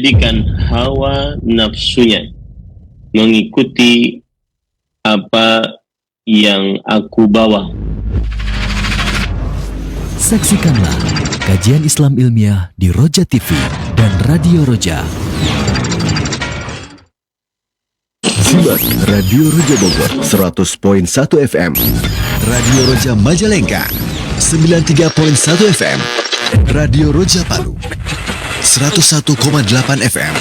jadikan hawa nafsunya mengikuti apa yang aku bawa. Saksikanlah kajian Islam ilmiah di Roja TV dan Radio Roja. Simak Radio Roja Bogor 100.1 FM, Radio Roja Majalengka 93.1 FM, Radio Roja Palu 101,8 FM,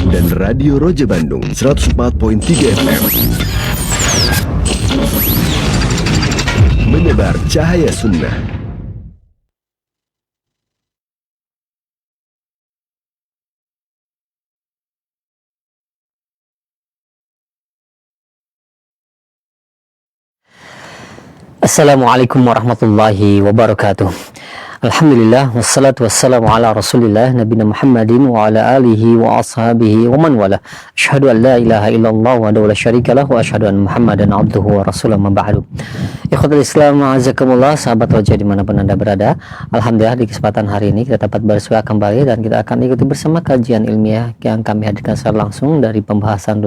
dan Radio Roja Bandung 104.3 FM. Menyebar cahaya sunnah. Assalamualaikum warahmatullahi wabarakatuh. Alhamdulillah, wassalatu wassalamu ala rasulillah nabina Muhammadin wa ala alihi wa ashabihi wa man wala. Asyhadu an la ilaha illallah wa la syarikalah wa asyhadu anna Muhammadan abduhu wa rasuluh ma ba'du. Ikhwatul Islam, azakumullah, sahabat Roja dimanapun Anda berada. Alhamdulillah di kesempatan hari ini kita dapat bersua kembali dan kita akan ikuti bersama kajian ilmiah yang kami hadirkan secara langsung dari pembahasan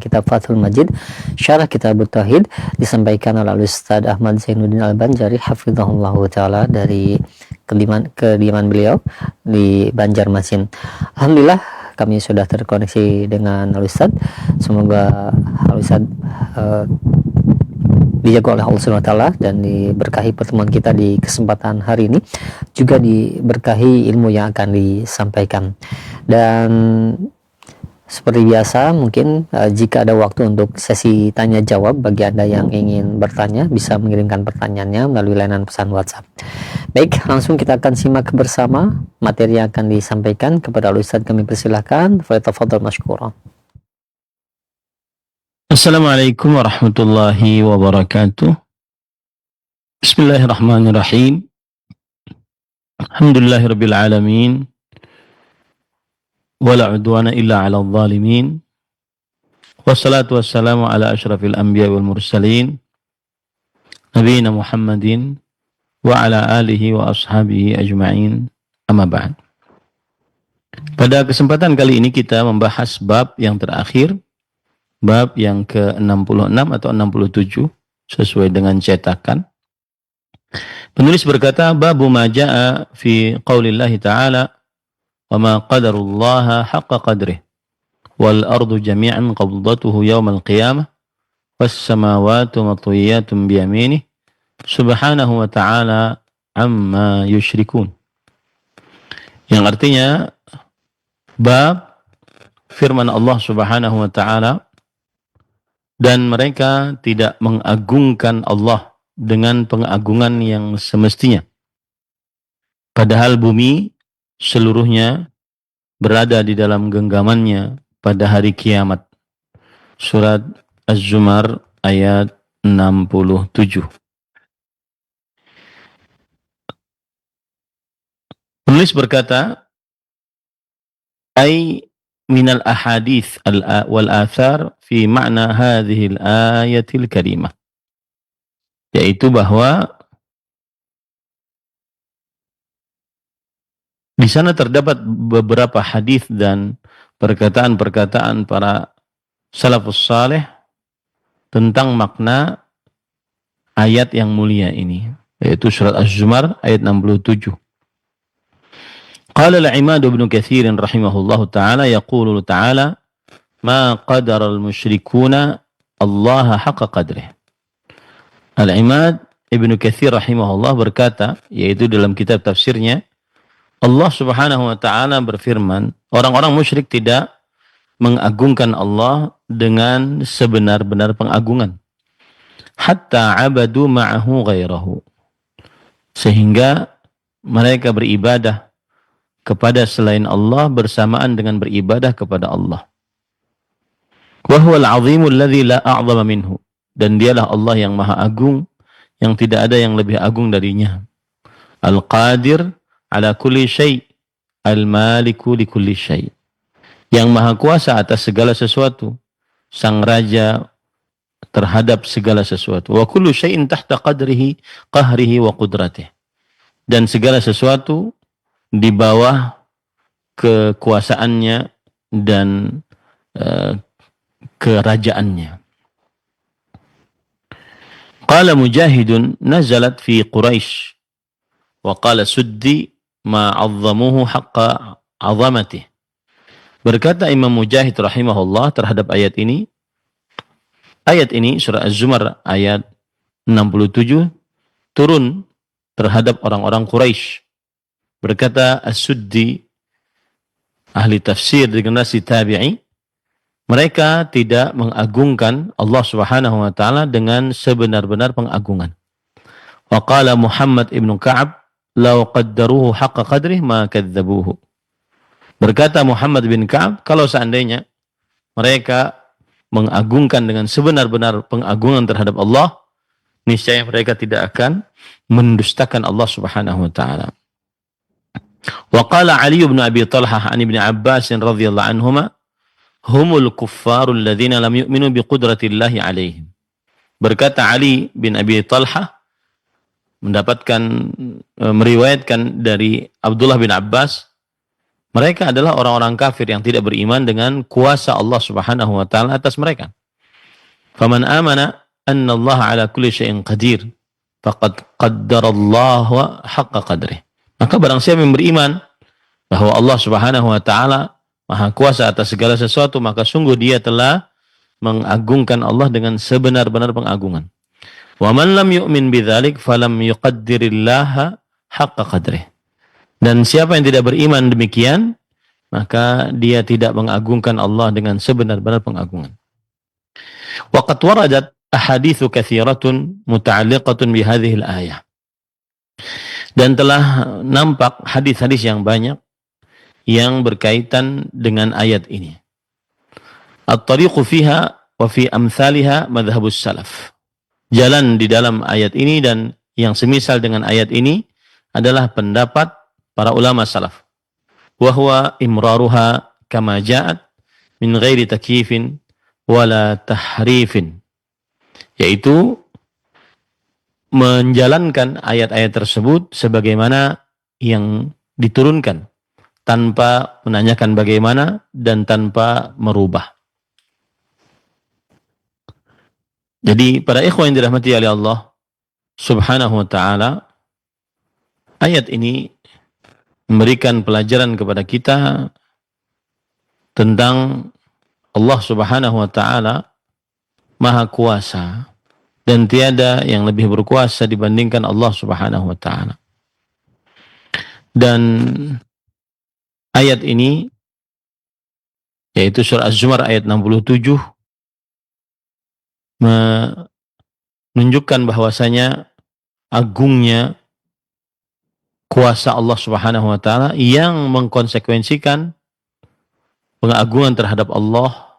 kitab Fathul Majid, syarah kitab Tauhid, disampaikan oleh Ustaz Ahmad Zainuddin Al-Banjari hafizahullah ta'ala dari kediaman beliau di Banjarmasin. Alhamdulillah kami sudah terkoneksi dengan Al-Ustaz. Semoga Al-Ustaz dijaga oleh Allah Subhanahu wa taala dan diberkahi pertemuan kita di kesempatan hari ini, juga diberkahi ilmu yang akan disampaikan. Dan seperti biasa, mungkin jika ada waktu untuk sesi tanya jawab, bagi Anda yang ingin bertanya bisa mengirimkan pertanyaannya melalui layanan pesan WhatsApp. Baik, langsung kita akan simak bersama materi yang akan disampaikan. Kepada Ustaz kami persilahkan, falyatafadhal mashkura. Assalamualaikum warahmatullahi wabarakatuh. Bismillahirrahmanirrahim. Alhamdulillahirabbil alamin. Wala udwana illa 'alal zalimin. Wassalatu wassalamu ala asyrafil anbiya wal mursalin nabiyina Muhammadin wa ala alihi wa ashabihi ajma'in. Amma ba'd. Pada kesempatan kali ini kita membahas bab yang terakhir, bab yang ke-66 atau 67 sesuai dengan cetakan. Penulis berkata, babu ma jaa fi qaulillahi ta'ala wa ma qadarullaha haqqa qadrih wal ardu jami'an qabdatuhu yawmal qiyamah was samawati matwiyatun bi yaminih subhanahu wa ta'ala amma yusyrikun. Yang artinya bab firman Allah Subhanahu wa ta'ala, dan mereka tidak mengagungkan Allah dengan pengagungan yang semestinya, padahal bumi seluruhnya berada di dalam genggamannya pada hari kiamat. Surat Az-Zumar ayat 67. Penulis berkata, ay minal ahadith wal athar fi ma'na hadhil ayatil karimah, yaitu bahwa di sana terdapat beberapa hadis dan perkataan-perkataan para salafus saleh tentang makna ayat yang mulia ini, yaitu surat Az-Zumar ayat 67. Qala al-Imad Ibnu Katsir rahimahullahu taala, yaqulu ta'ala ma qadara al-musyrikuna Allah haqqa qadrih. Al-Imad Ibnu Katsir rahimahullah berkata, yaitu dalam kitab tafsirnya, Allah Subhanahu wa ta'ala berfirman, orang-orang musyrik tidak mengagungkan Allah dengan sebenar-benar pengagungan. Hatta abadu ma'ahu ghairahu, sehingga mereka beribadah kepada selain Allah bersamaan dengan beribadah kepada Allah. Wa huwal azimul ladzi la a'zama minhu, dan dialah Allah yang maha agung, yang tidak ada yang lebih agung darinya. Al-Qadir ala kulli syai', al-maliku li kulli syai', yang maha kuasa atas segala sesuatu, sang raja terhadap segala sesuatu. Wa kullu syai'in tahta qadrihi, qahrihi wa qudratih, dan segala sesuatu di bawah kekuasaannya dan kerajaannya. Qala Mujahidun nazalat fi Quraisy wa qala Suddi ma 'azzamuhu haqqa 'azamatihi. Berkata Imam Mujahid rahimahullah terhadap ayat ini surah Az-Zumar ayat 67 turun terhadap orang-orang Quraisy. Berkata As-Suddi, ahli tafsir di generasi tabi'i, mereka tidak mengagungkan Allah Subhanahu wa taala dengan sebenar-benar pengagungan. Wa qala Muhammad ibn Ka'ab, "Law qaddaruhu haqqa qadrih ma kadzdzabuhu." Berkata Muhammad bin Ka'ab, kalau seandainya mereka mengagungkan dengan sebenar-benar pengagungan terhadap Allah, niscaya mereka tidak akan mendustakan Allah Subhanahu wa taala. Wa qala Ali bin Abi Talhah an Ibnu Abbas radhiyallahu anhuma, humul kuffarul ladzina lam yu'minu biqudratillahi alaihim. Berkata Ali bin Abi Talhah meriwayatkan dari Abdullah bin Abbas, mereka adalah orang-orang kafir yang tidak beriman dengan kuasa Allah Subhanahu wa taala atas mereka. Faman amana anna Allah ala kulli syai'in qadir faqad qaddarallaha haqqa qadrih. Maka barang siapa yang beriman bahwa Allah Subhanahu wa taala Maha kuasa atas segala sesuatu, maka sungguh dia telah mengagungkan Allah dengan sebenar-benar pengagungan. Wa man lam yu'min bidzalik falam yuqaddirillaha haqqa qadrih. Dan siapa yang tidak beriman demikian, maka dia tidak mengagungkan Allah dengan sebenar-benar pengagungan. Wa qad waradat ahaditsu katsiratun muta'alliqatun bi hadhihi al-ayah. Dan telah nampak hadis-hadis yang banyak yang berkaitan dengan ayat ini. At-tariqu fiha wa fi amsalha madhhabus salaf. Jalan di dalam ayat ini dan yang semisal dengan ayat ini adalah pendapat para ulama salaf. Wa huwa imraruha kama ja'at min ghairi takyifin wala tahrifin. Yaitu menjalankan ayat-ayat tersebut sebagaimana yang diturunkan, tanpa menanyakan bagaimana dan tanpa merubah. Jadi para ikhwan yang dirahmati oleh Allah Subhanahu wa taala, ayat ini memberikan pelajaran kepada kita tentang Allah Subhanahu wa taala Maha kuasa dan tiada yang lebih berkuasa dibandingkan Allah Subhanahu wa taala. Dan ayat ini, yaitu surah Az-Zumar ayat 67, menunjukkan bahwasanya agungnya kuasa Allah Subhanahu wa taala yang mengkonsekuensikan pengagungan terhadap Allah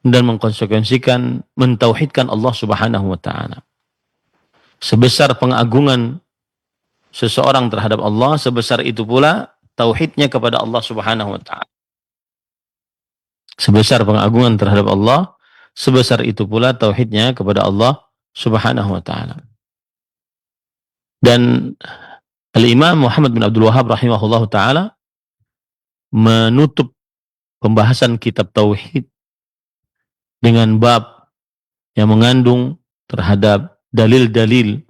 dan mengkonsekuensikan mentauhidkan Allah Subhanahu wa taala. Sebesar pengagungan seseorang terhadap Allah, sebesar itu pula tauhidnya kepada Allah Subhanahu wa taala. Sebesar pengagungan terhadap Allah, sebesar itu pula tauhidnya kepada Allah Subhanahu wa taala. Dan Al-Imam Muhammad bin Abdul Wahhab rahimahullahu taala menutup pembahasan kitab tauhid dengan bab yang mengandung terhadap dalil-dalil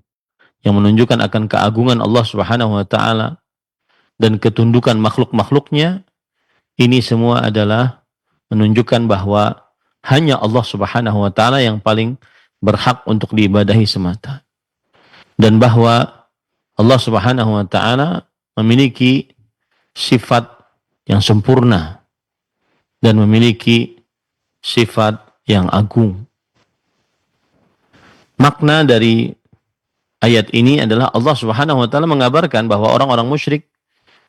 yang menunjukkan akan keagungan Allah Subhanahu wa taala dan ketundukan makhluk-makhluknya. Ini semua adalah menunjukkan bahwa hanya Allah Subhanahu wa taala yang paling berhak untuk diibadahi semata. Dan bahwa Allah Subhanahu wa taala memiliki sifat yang sempurna dan memiliki sifat yang agung. Makna dari ayat ini adalah Allah Subhanahu wa taala mengabarkan bahwa orang-orang musyrik,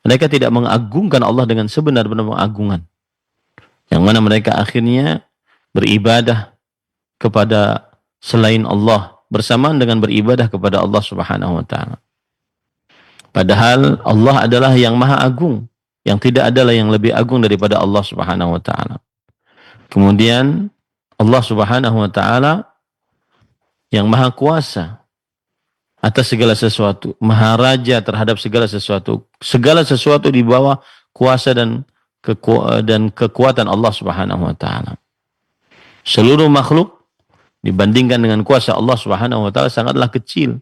mereka tidak mengagungkan Allah dengan sebenar-benar pengagungan, yang mana mereka akhirnya beribadah kepada selain Allah bersamaan dengan beribadah kepada Allah Subhanahu wa taala. Padahal Allah adalah yang maha agung, yang tidak adalah yang lebih agung daripada Allah Subhanahu wa taala. Kemudian Allah Subhanahu wa taala yang maha kuasa atas segala sesuatu, maha raja terhadap segala sesuatu. Segala sesuatu di bawah kuasa dan kekuatan Allah Subhanahu wa taala. Seluruh makhluk dibandingkan dengan kuasa Allah Subhanahu wa taala sangatlah kecil,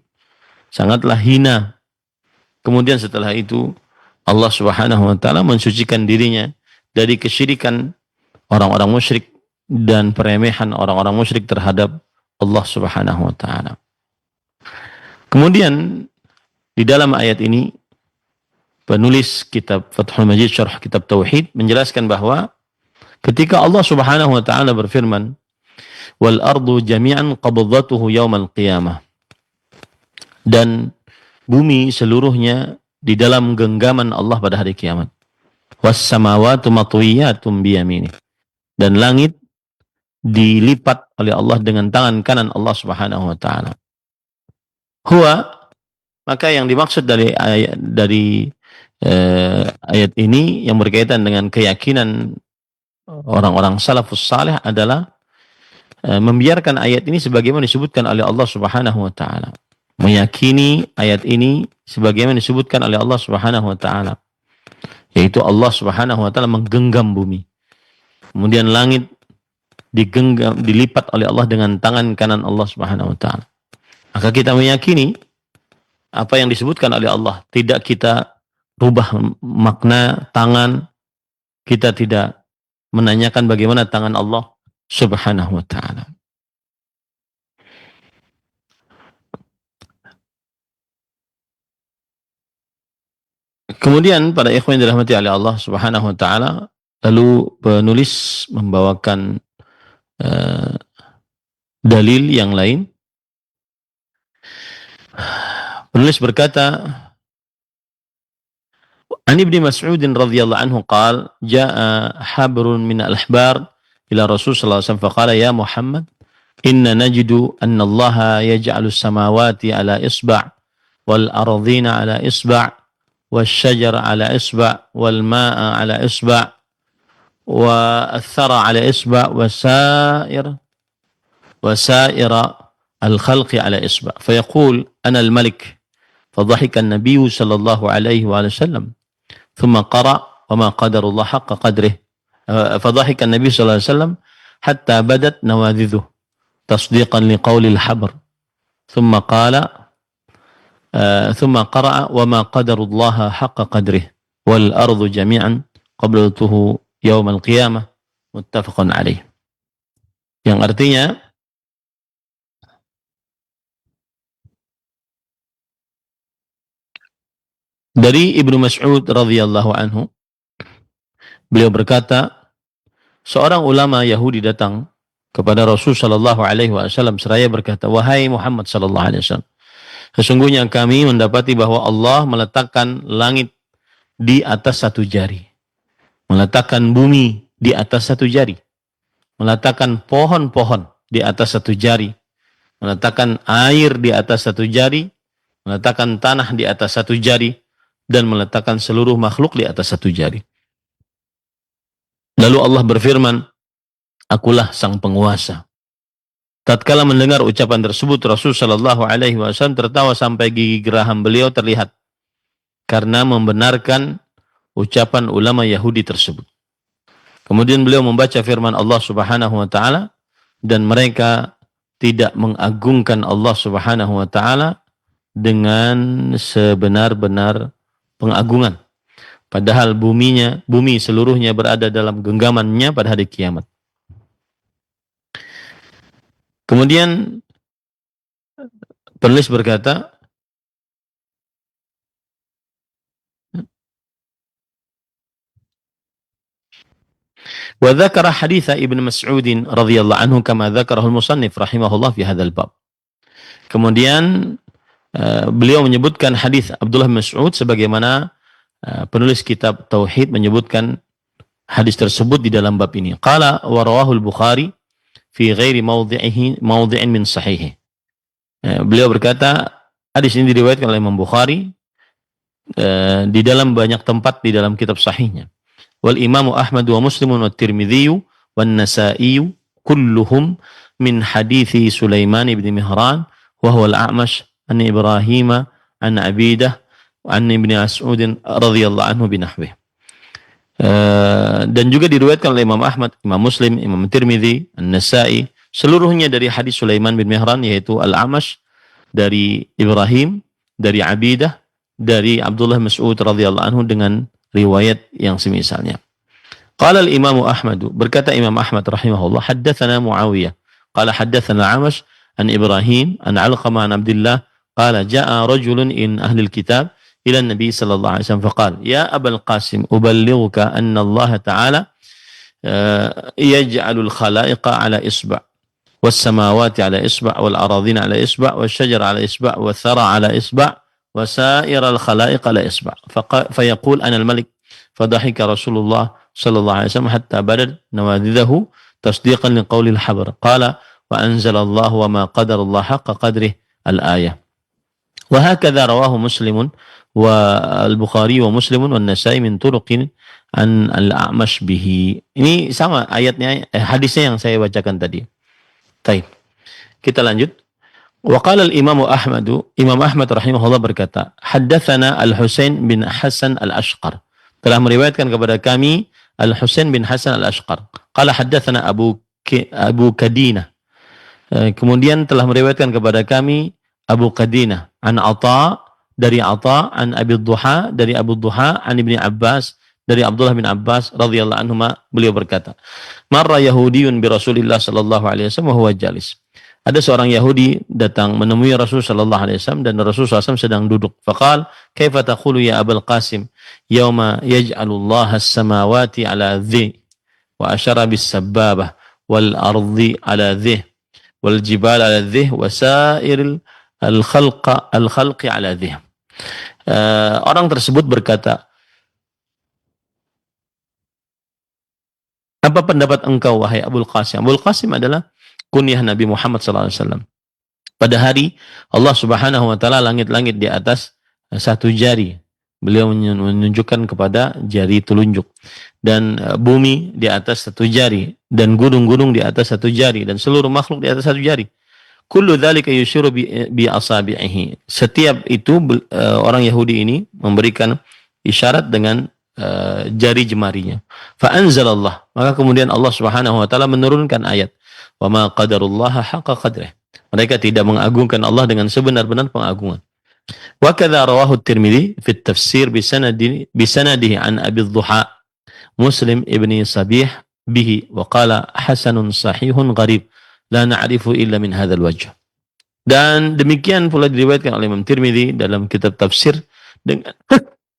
sangatlah hina. Kemudian setelah itu Allah Subhanahu wa taala mensucikan dirinya dari kesyirikan orang-orang musyrik dan peremehan orang-orang musyrik terhadap Allah Subhanahu wa taala. Kemudian di dalam ayat ini penulis kitab Fathul Majid Syarh Kitab Tauhid menjelaskan bahwa ketika Allah Subhanahu wa taala berfirman, "Wal ardu jami'an qabdatuhu yaumal qiyamah." Dan bumi seluruhnya di dalam genggaman Allah pada hari kiamat. "Was samawati matwiyatum biyaminih." Dan langit dilipat oleh Allah dengan tangan kanan Allah Subhanahu wa taala. Huwa, maka yang dimaksud dari ayat ini yang berkaitan dengan keyakinan orang-orang salafus saleh adalah membiarkan ayat ini sebagaimana disebutkan oleh Allah Subhanahu wa taala. Meyakini ayat ini sebagaimana disebutkan oleh Allah Subhanahu wa taala. Yaitu Allah Subhanahu wa taala menggenggam bumi. Kemudian langit dilipat oleh Allah dengan tangan kanan Allah Subhanahu wa taala. Maka kita meyakini apa yang disebutkan oleh Allah, tidak kita rubah makna tangan, kita tidak menanyakan bagaimana tangan Allah Subhanahu wa taala. Kemudian pada ikhwan yang dirahmati oleh Allah Subhanahu wa taala, lalu penulis membawakan dalil yang lain. Penulis berkata, An Ibni Mas'ud radhiyallahu anhu qala, jaa habrun min al-ahbar ila Rasul sallallahu alaihi wasallam faqala ya Muhammad, inna najidu anna Allah yaj'alu as-samawati ala isba' wal ardhina ala isba' wash-shajara ala isba' wal ma'a ala isba' والثرى على إصبع وسائر الخلق على إصبع فيقول أنا الملك فضحك النبي صلى الله عليه وآله وسلم ثم قرأ وما قدر الله حق قدره فضحك النبي صلى الله عليه وسلم حتى بدت نواذذه تصديقا لقول الحبر ثم قرأ وما قدر الله حق قدره والأرض جميعا قبلته Yaumal Qiyamah muttafaqun alaih. Yang artinya dari Ibnu Mas'ud radhiyallahu anhu, beliau berkata, seorang ulama Yahudi datang kepada Rasul sallallahu alaihi wasallam seraya berkata, wahai Muhammad sallallahu alaihi wasallam, sesungguhnya kami mendapati bahwa Allah meletakkan langit di atas satu jari, meletakkan bumi di atas satu jari, meletakkan pohon-pohon di atas satu jari, meletakkan air di atas satu jari, meletakkan tanah di atas satu jari, dan meletakkan seluruh makhluk di atas satu jari. Lalu Allah berfirman, akulah sang penguasa. Tatkala mendengar ucapan tersebut, Rasul sallallahu alaihi wasallam tertawa sampai gigi geraham beliau terlihat karena membenarkan ucapan ulama Yahudi tersebut. Kemudian beliau membaca firman Allah Subhanahu wa taala, dan mereka tidak mengagungkan Allah Subhanahu wa taala dengan sebenar-benar pengagungan. Padahal bumi seluruhnya berada dalam genggamannya pada hari kiamat. Kemudian penulis berkata, wa dzakara hadits Ibnu Mas'ud radhiyallahu anhu kama dzakarahu al-musannif rahimahullah fi hadzal bab. Kemudian beliau menyebutkan hadis Abdullah bin Mas'ud sebagaimana penulis kitab Tauhid menyebutkan hadis tersebut di dalam bab ini. Qala wa rawahu al-Bukhari fi ghairi mawdi'in min sahih. Beliau berkata, hadis ini diriwayatkan oleh Imam Bukhari di dalam banyak tempat di dalam kitab sahihnya. Wal Imam Ahmad wa Muslim wa Tirmidzi wa Nasa'i kulluhum min hadithi Sulaiman ibn Mihran wa huwa al-A'mash an Ibrahim an Abidah wa an Ibn Mas'ud radhiyallahu anhu binahwih. Dan juga diriwayatkan oleh Imam Ahmad, Imam Muslim, Imam Tirmidzi, An-Nasa'i, seluruhnya dari hadis Sulaiman bin Mihran, yaitu Al-Amash, dari Ibrahim, dari Abidah, dari Abdullah Mas'ud radhiyallahu anhu dengan riwayat yang semisalnya. Qala al-Imam Ahmad, berkata Imam Ahmad rahimahullah, haddatsana Muawiyah, qala haddatsana Amash an Ibrahim an Alqamah an Abdullah, qala jaa rajulun in ahli al-kitab ila an-nabi sallallahu alaihi wasallam faqala ya Abul Qasim uballighuka anna Allah ta'ala yaj'alul khalaiqa ala isba' والسماوات على إصبع والأراضين على إصبع والشجر على إصبع والثرى على إصبع وسائر الخلائق على إصبع فيقول أنا الملك فضحك رسول الله صلى الله عليه وسلم حتى بدت نواذذه تصديقا لقول الحبر قال وأنزل الله وما قدر الله حق قدره الآية وهكذا رواه مسلم والبخاري ومسلم والنسائي من طرق عن الأعمش به. Ini sama ayatnya, hadisnya yang saya bacakan tadi. Baik, kita lanjut. Wa qala al-Imam Ahmad, Imam Ahmad rahimahullah berkata, haddatsana Al-Husain bin Hasan Al-Ashqar. Telah meriwayatkan kepada kami Al-Husain bin Hasan Al-Ashqar. Qala haddatsana Abu Kadinah. Kemudian telah meriwayatkan kepada kami Abu Kadinah an Atha, dari Atha, an Abi Duha, dari Abu Duha, an Ibni Abbas, dari Abdullah bin Abbas radhiyallahu anhuma, beliau berkata, marra Yahudiyun bi Rasulillah sallallahu alaihi wasallam wa huwa jalis. Ada seorang Yahudi datang menemui Rasul sallallahu alaihi wasallam dan Rasul sallallahu alaihi wasallam sedang duduk. Faqal, "Kaifa taqulu ya Abul Qasim, yauma yaj'alullah as-samawati ala dhi wa asyara bis-sabbabah wal ardi ala dhi wal jibal ala dhi wa sa'iril al-khalqi ala dhi." Orang tersebut berkata, apa pendapat engkau wahai Abul Qasim? Abul Qasim adalah kunyah Nabi Muhammad SAW. Pada hari Allah Subhanahu wa taala langit-langit di atas satu jari. Beliau menunjukkan kepada jari telunjuk, dan bumi di atas satu jari, dan gunung-gunung di atas satu jari, dan seluruh makhluk di atas satu jari. Kullu dzalika yushiru bi asabi'ihi. Setiap itu orang Yahudi ini memberikan isyarat dengan jari jemarinya. Fa anzalallah, maka kemudian Allah Subhanahu wa taala menurunkan ayat, wa ma qadarullaha haqqa qadrih. Mereka tidak mengagungkan Allah dengan sebenar-benar pengagungan. Wa kadza rawahu at-Tirmidzi fi at-tafsir bi sanadihi an Abi Dhuha Muslim ibni Sabih bihi wa qala hasanun sahihun gharib la na'rifu illa min hadzal wajh. Dan demikian pula diriwayatkan oleh Imam Tirmidzi dalam kitab tafsir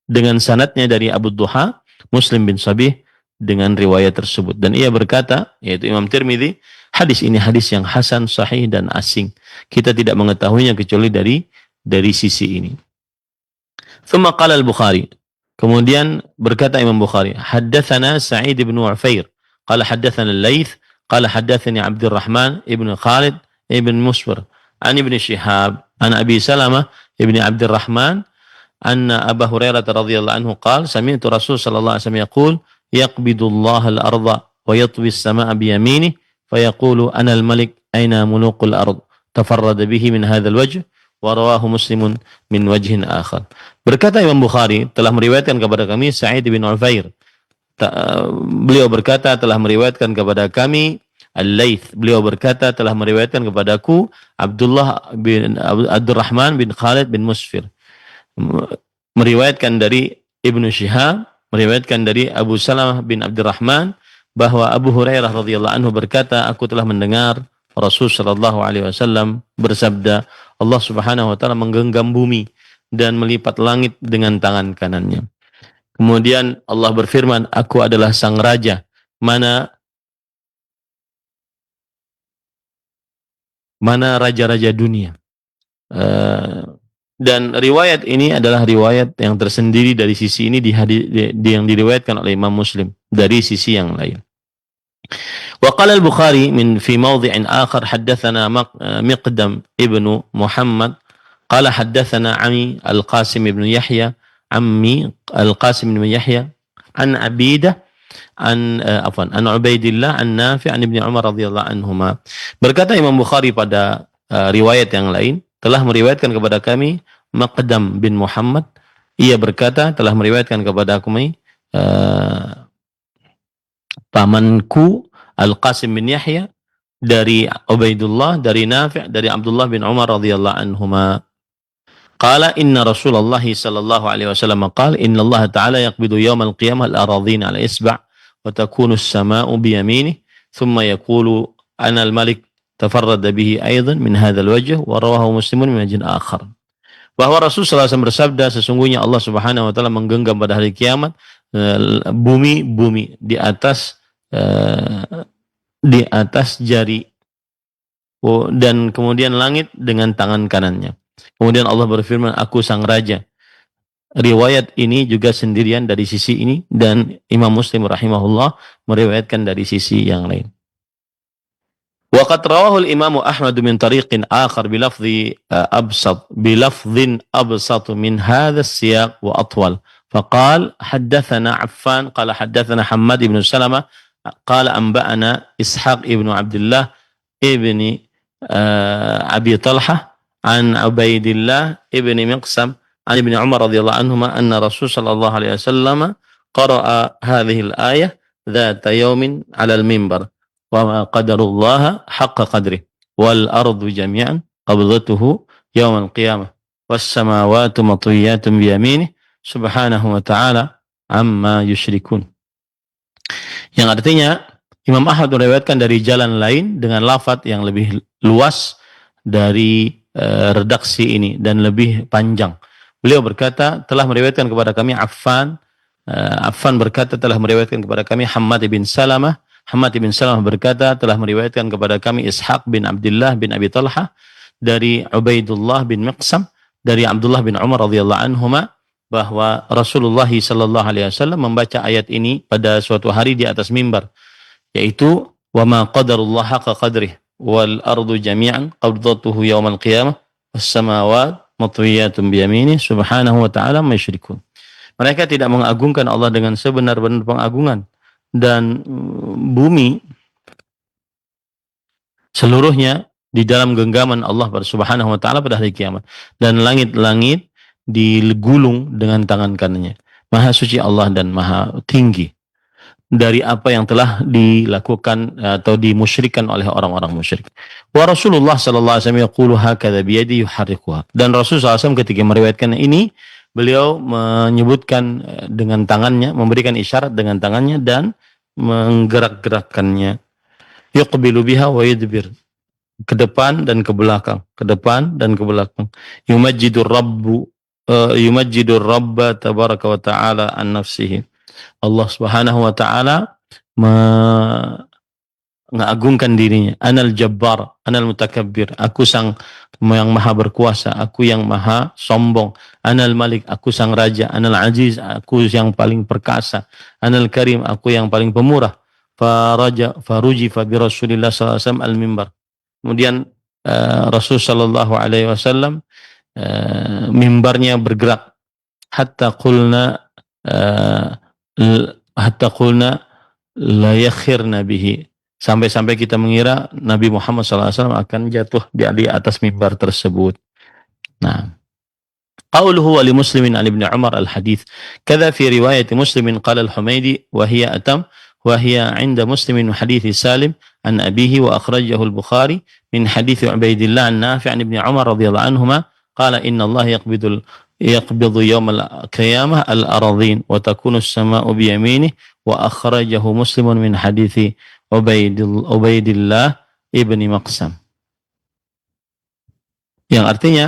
dengan sanadnya dari Abu Dhuha Muslim bin Sabih dengan riwayat tersebut, dan ia berkata, yaitu Imam Tirmidzi, hadis ini hadis yang hasan, sahih dan asing. Kita tidak mengetahuinya kecuali dari sisi ini. Thumma qala al-Bukhari. Kemudian berkata Imam Bukhari, haddatsana Sa'id bin Ufair, qala haddatsana Al-Laits, qala haddatsani Abdurrahman ibn Khalid ibn Musfir, an Ibn Shihab, an Abi Salamah ibn Abdurrahman, anna Abu Hurairah radhiyallahu anhu qala sami'tu Rasul sallallahu alaihi wasallam yaqul yaqbidullahu al-ardha wa yatwi as-samaa'a bi yaminihi fayaqulu ana al-malik aina muluqul ard tafarrada bihi min hadzal wajh wa rawahu Muslimun min wajhin akhar. Berkata Imam Bukhari telah meriwayatkan kepada kami Sa'id bin Ufair, beliau berkata telah meriwayatkan kepada kami Al-Laits, beliau berkata telah meriwayatkan kepadaku Abdurrahman bin Khalid bin Musfir, meriwayatkan dari Ibnu Shihab, meriwayatkan dari Abu Salamah bin Abdurrahman, bahwa Abu Hurairah radhiyallahu anhu berkata, aku telah mendengar Rasul sallallahu alaihi wasallam bersabda, Allah Subhanahu wa taala menggenggam bumi dan melipat langit dengan tangan kanannya. Kemudian Allah berfirman, aku adalah sang raja, mana raja-raja dunia. Dan riwayat ini adalah riwayat yang tersendiri dari sisi ini yang diriwayatkan oleh Imam Muslim dari sisi yang lain. Wa qala al-Bukhari min fi mawdhi'in akhar haddatsana Miqdam ibnu Muhammad qala haddatsana Ami al-Qasim ibn Yahya an Abidah an Ubaidillah an Nafi' an Ibnu Umar radhiyallahu anhuma. Berkata Imam Bukhari pada riwayat yang lain, telah meriwayatkan kepada kami Maqdam bin Muhammad, ia berkata telah meriwayatkan kepada kami pamanku Al-Qasim bin Yahya dari Ubaidullah, dari Nafi', dari Abdullah bin Umar radhiyallahu anhuma. Qala inna Rasulullah sallallahu alaihi wasallam qala inna Allah ta'ala yaqbidu yawmal qiyamah al-aradhin ala isba' wa takunu as-sama'u bi yaminihi thumma yaqulu ana al-malik tafarrada bihi aidan min hadzal wajh wa rawahu Muslimun min wajhin akhar. Bahwa Rasulullah SAW bersabda, sesungguhnya Allah Subhanahu wa taala menggenggam pada hari kiamat bumi di atas jari dan kemudian langit dengan tangan kanannya. Kemudian Allah berfirman, aku sang raja. Riwayat ini juga sendirian dari sisi ini dan Imam Muslim rahimahullah meriwayatkan dari sisi yang lain. Wa qad rawahu al-Imam Ahmad min tariqin akhar bilafdhin absat min hadha as-siyaq wa atwal. فقال حدثنا عفان قال حدثنا حماد بن سلمة قال أنبأنا إسحاق ابن عبد الله ابن أبي طلحة عن عبيد الله ابن مقسم عن ابن عمر رضي الله عنهما أن رسول صلى الله عليه وسلم قرأ هذه الآية ذات يوم على المنبر وما قدر الله حق قدره والأرض جميعا قبضته يوم القيامة والسماوات مطويات بيمينه subhanahu wa ta'ala amma yusyrikun. Yang artinya Imam Ahmad meriwayatkan dari jalan lain dengan lafaz yang lebih luas dari redaksi ini dan lebih panjang. Beliau berkata telah meriwayatkan kepada kami Affan berkata telah meriwayatkan kepada kami Hammad bin Salamah berkata telah meriwayatkan kepada kami Ishaq bin Abdullah bin Abi Talha dari Ubaidullah bin Miqsam dari Abdullah bin Umar radhiyallahu anhuma bahwa Rasulullah sallallahu alaihi wasallam membaca ayat ini pada suatu hari di atas mimbar, yaitu wa ma qadarullah haqa qadrih wal ardu jami'an qabdatuhu yaumal qiyamah was samawati matwiyatun bi yaminihi subhanahu wa ta'ala ma yusyrikun. Mereka tidak mengagungkan Allah dengan sebenar-benar pengagungan dan bumi seluruhnya di dalam genggaman Allah subhanahu wa ta'ala pada hari kiamat dan langit-langit digulung dengan tangan kanannya. Maha suci Allah dan maha tinggi dari apa yang telah dilakukan atau dimusyrikan oleh orang-orang musyrik. Wa Rasulullah sallallahu alaihi wasallam yaqulu hakadha bi yadihi yuharrikuha. Dan Rasulullah SAW ketika meriwayatkan ini, beliau menyebutkan dengan tangannya, memberikan isyarat dengan tangannya dan menggerak-gerakkannya. Yuqbilu biha wa yudbir. Ke depan dan ke belakang, ke depan dan ke belakang. Yumajjidur Rabba tabaraka wa ta'ala an nafsihi. Allah Subhanahu wa ta'ala mengagungkan dirinya. Anal Jabbar, anal Mutakabbir. Aku sang yang maha berkuasa, aku yang maha sombong. Anal Malik, aku sang raja. Anal Aziz, aku yang paling perkasa. Anal Karim, aku yang paling pemurah. Farujifa bi Rasulillah sallallahu alaihi wasallam al-mimbar. Kemudian Rasul sallallahu alaihi wasallam mimbarnya bergerak hatta qulna la yakhirna bihi, sampai kita mengira Nabi Muhammad SAW akan jatuh di atas mimbar tersebut. Nah, qauluhu wa li Muslimin an Ibnu Umar al-hadits kadza fi riwayat Muslimin qala al-Humaydi wa hiya atam wa hiya 'inda Muslimin hadits Salim an abihi wa akhrajahu al-Bukhari min hadits Ubaidillah an Nafi' an Ibnu Umar radhiyallahu anhuma qala inna Allah yaqbidu yawmal qiyamah al-aradhin wa takunu as-sama'u bi yaminihi wa akhrajahu Muslimun min hadithi Ubaidillah ibni Maqsam. Yang artinya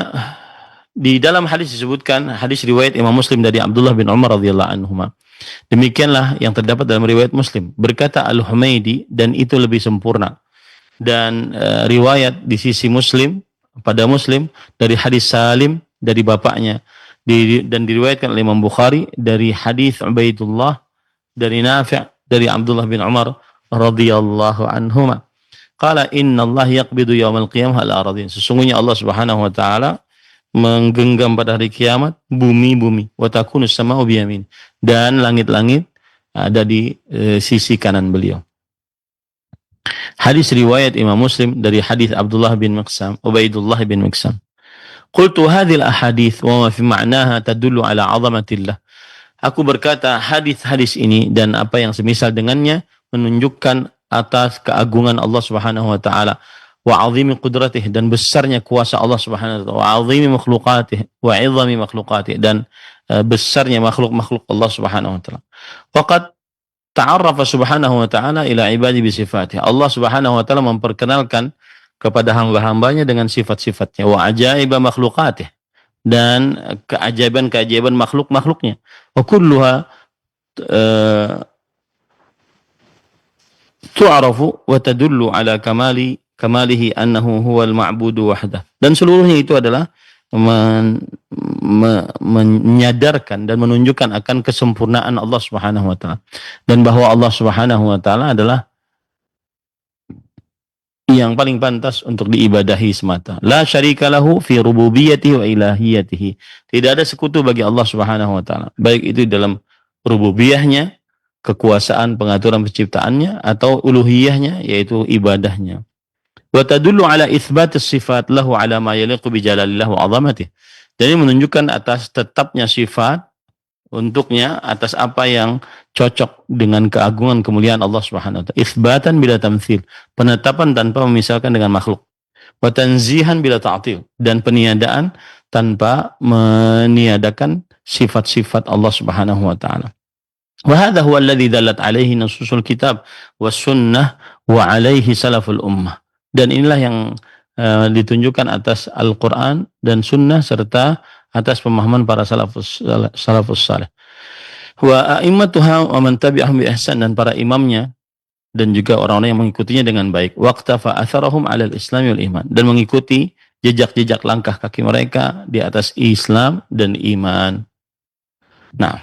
di dalam hadis disebutkan, hadis riwayat Imam Muslim dari Abdullah bin Umar radhiyallahu anhuma. Demikianlah yang terdapat dalam riwayat Muslim. Berkata Al-Humaydi dan itu lebih sempurna. Dan riwayat di sisi Muslim pada Muslim dari hadis Salim dari bapaknya dan diriwayatkan oleh Imam Bukhari dari hadis Ubaidullah dari Nafi' dari Abdullah bin Umar radhiyallahu anhuma. Qala inna Allah yaqbidu yaumal qiyamah al-aradhin. Sesungguhnya Allah Subhanahu wa taala menggenggam pada hari kiamat bumi-bumi, wa takunu as-sama'u bi yamin, dan langit-langit ada di sisi kanan beliau. Hadis riwayat Imam Muslim dari hadis Abdullah bin Miqsam, Ubaidullah bin Miqsam. Qultu hadhil ahadits wa ma fi ma'naha tadullu ala 'azamatillah. Aku berkata hadis-hadis ini dan apa yang semisal dengannya menunjukkan atas keagungan Allah Subhanahu wa taala, wa 'azimi qudratih, dan besarnya kuasa Allah Subhanahu wa taala, wa 'azimi makhluqatih wa 'izami makhluqatih, dan besarnya makhluk-makhluk Allah Subhanahu wa taala. Faqad ta'arrafa Subhanahu wa taala ila ibadi bi sifatih. Allah Subhanahu wa taala memperkenalkan kepada hamba-hambanya dengan sifat-sifatnya, wa ajaiba makhluqatih, dan keajaiban-keajaiban makhluk-makhluknya. Wa kulluha tu'arafu wa tadullu ala kamalihi annahu huwal ma'budu wahdah. Dan seluruhnya itu adalah menyadarkan dan menunjukkan akan kesempurnaan Allah Subhanahu wa taala, dan bahwa Allah Subhanahu wa taala adalah yang paling pantas untuk diibadahi semata. La syarika lahu fi rububiyyatihi wa ilahiyatihi. Tidak ada sekutu bagi Allah Subhanahu wa taala, baik itu dalam rububiyahnya, kekuasaan pengaturan penciptaannya, atau uluhiyahnya, yaitu ibadahnya. Wa tadullu ala itsbatis sifat lahu ala ma yaliqu bi jalalillah wa 'azamatih. Jadi menunjukkan atas tetapnya sifat untuknya atas apa yang cocok dengan keagungan kemuliaan Allah Subhanahu wa taala. Itsbatan bila tamtsil, penetapan tanpa memisalkan dengan makhluk. Wa tanzihan bila ta'til, dan peniadaan tanpa meniadakan sifat-sifat Allah Subhanahu wa taala. Wa hadha huwa alladhi dallat alaihi nususul kitab was sunnah wa alaihi salaful ummah. Dan inilah yang ditunjukkan atas Al-Quran dan Sunnah serta atas pemahaman para salafus salih. Wa a'immatuha wa man tabi'ahum bi ihsan, dan para imamnya dan juga orang-orang yang mengikutinya dengan baik. Waqtafa atharahum 'alal islam wal iman, dan mengikuti jejak-jejak langkah kaki mereka di atas Islam dan iman. Nah,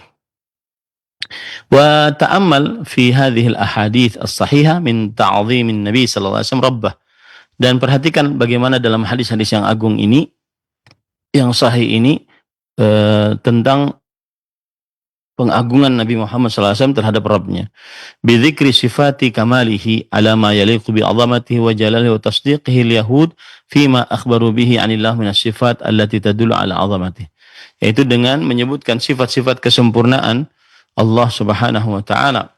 wa ta'ammal fi hadhihi al-ahadits as-sahihah min ta'dhimin Nabi sallallahu alaihi wasallam rabbah. Dan perhatikan bagaimana dalam hadis-hadis yang agung ini, yang sahih ini, tentang pengagungan Nabi Muhammad SAW terhadap Rabbnya. Bidzikri sifati kamalihi ala ma yaliqu bi 'azamatihi wa jalalihi wa tasdiqihi al-yahud fima akhbaru bihi 'anillah min as-sifat allati tadullu ala 'azamatihi. Yaitu dengan menyebutkan sifat-sifat kesempurnaan Allah Subhanahu wa taala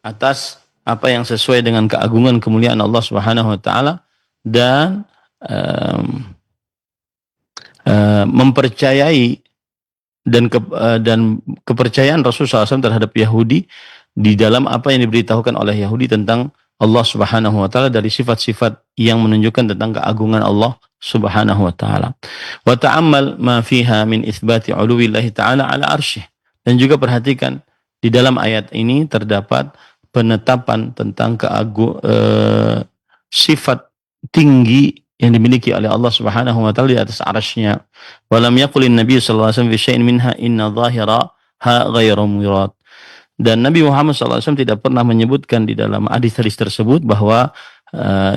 atas apa yang sesuai dengan keagungan kemuliaan Allah Subhanahu wa taala, dan mempercayai dan kepercayaan Rasulullah SAW terhadap Yahudi di dalam apa yang diberitahukan oleh Yahudi tentang Allah Subhanahu wa taala dari sifat-sifat yang menunjukkan tentang keagungan Allah Subhanahu wa taala. Wa ta'ammal ma fiha min itsbati 'uluwillahi ta'ala 'ala arsyih. Dan juga perhatikan di dalam ayat ini terdapat penetapan tentang sifat tinggi yang dimiliki oleh Allah Subhanahu wa taala di atas arasy-Nya. Walam yaqulin Nabi sallallahu alaihi wasallam fi syai'in minha inna dhahiraha ghairu murad. Dan Nabi Muhammad sallallahu alaihi wasallam tidak pernah menyebutkan di dalam hadis-hadis tersebut bahwa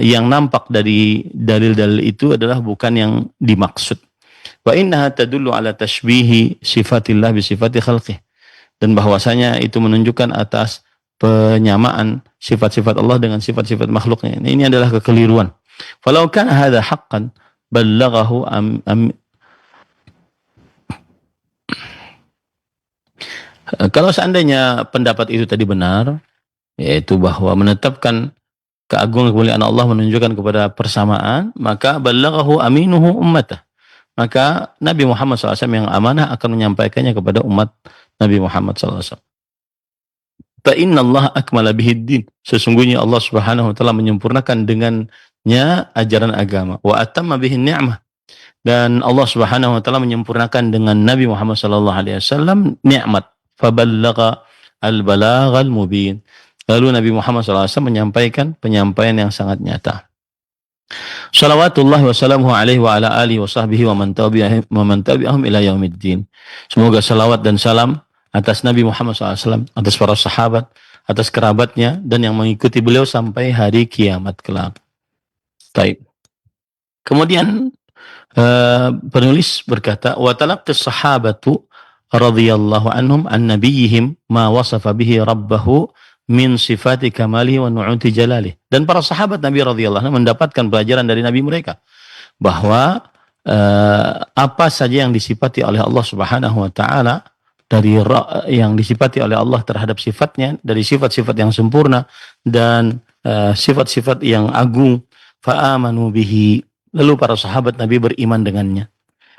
yang nampak dari dalil-dalil itu adalah bukan yang dimaksud. Wa innaha tadullu ala tashbihi sifatillah bi sifati khalqih. Dan bahwasanya itu menunjukkan atas penyamaan sifat-sifat Allah dengan sifat-sifat makhluknya. Ini adalah kekeliruan. Falau kana hadha haqqan ballaghahu kalau seandainya pendapat itu tadi benar, yaitu bahwa menetapkan keagungan kemuliaan Allah menunjukkan kepada persamaan, maka ballaghahu aminuhu ummatah. Maka Nabi Muhammad SAW yang amanah akan menyampaikannya kepada umat Nabi Muhammad SAW. Fa inna Allah akmala bihid din. Sesungguhnya Allah Subhanahu wa taala menyempurnakan dengannya ajaran agama. Wa atamma bihin ni'mah. Dan Allah Subhanahu wa taala menyempurnakan dengan Nabi Muhammad sallallahu alaihi wasallam nikmat. Faballagha al-balaghal mubin. Lalu Nabi Muhammad sallallahu alaihi wasallam menyampaikan penyampaian yang sangat nyata. Shalawatullah wa salamuhu alaihi wa ala alihi wa sahbihi wa man tabi'ahum ila yaumiddin. Semoga salawat dan salam atas Nabi Muhammad SAW, atas para sahabat, atas kerabatnya, dan yang mengikuti beliau sampai hari kiamat kelak. Baik. Kemudian penulis berkata, wa talaqqis sahabatu radhiyallahu anhum an nabiyihim ma wasafa bihi rabbahu min sifati kamalihi wa nu'uti jalalih. Dan para sahabat Nabi radhiyallahu anhum mendapatkan pelajaran dari Nabi mereka bahwa apa saja yang disifati oleh Allah Subhanahu wa taala dari yang disifati oleh Allah terhadap sifatnya, dari sifat-sifat yang sempurna dan sifat-sifat yang agung. Fa'amanu bihi, lalu para sahabat Nabi beriman dengannya.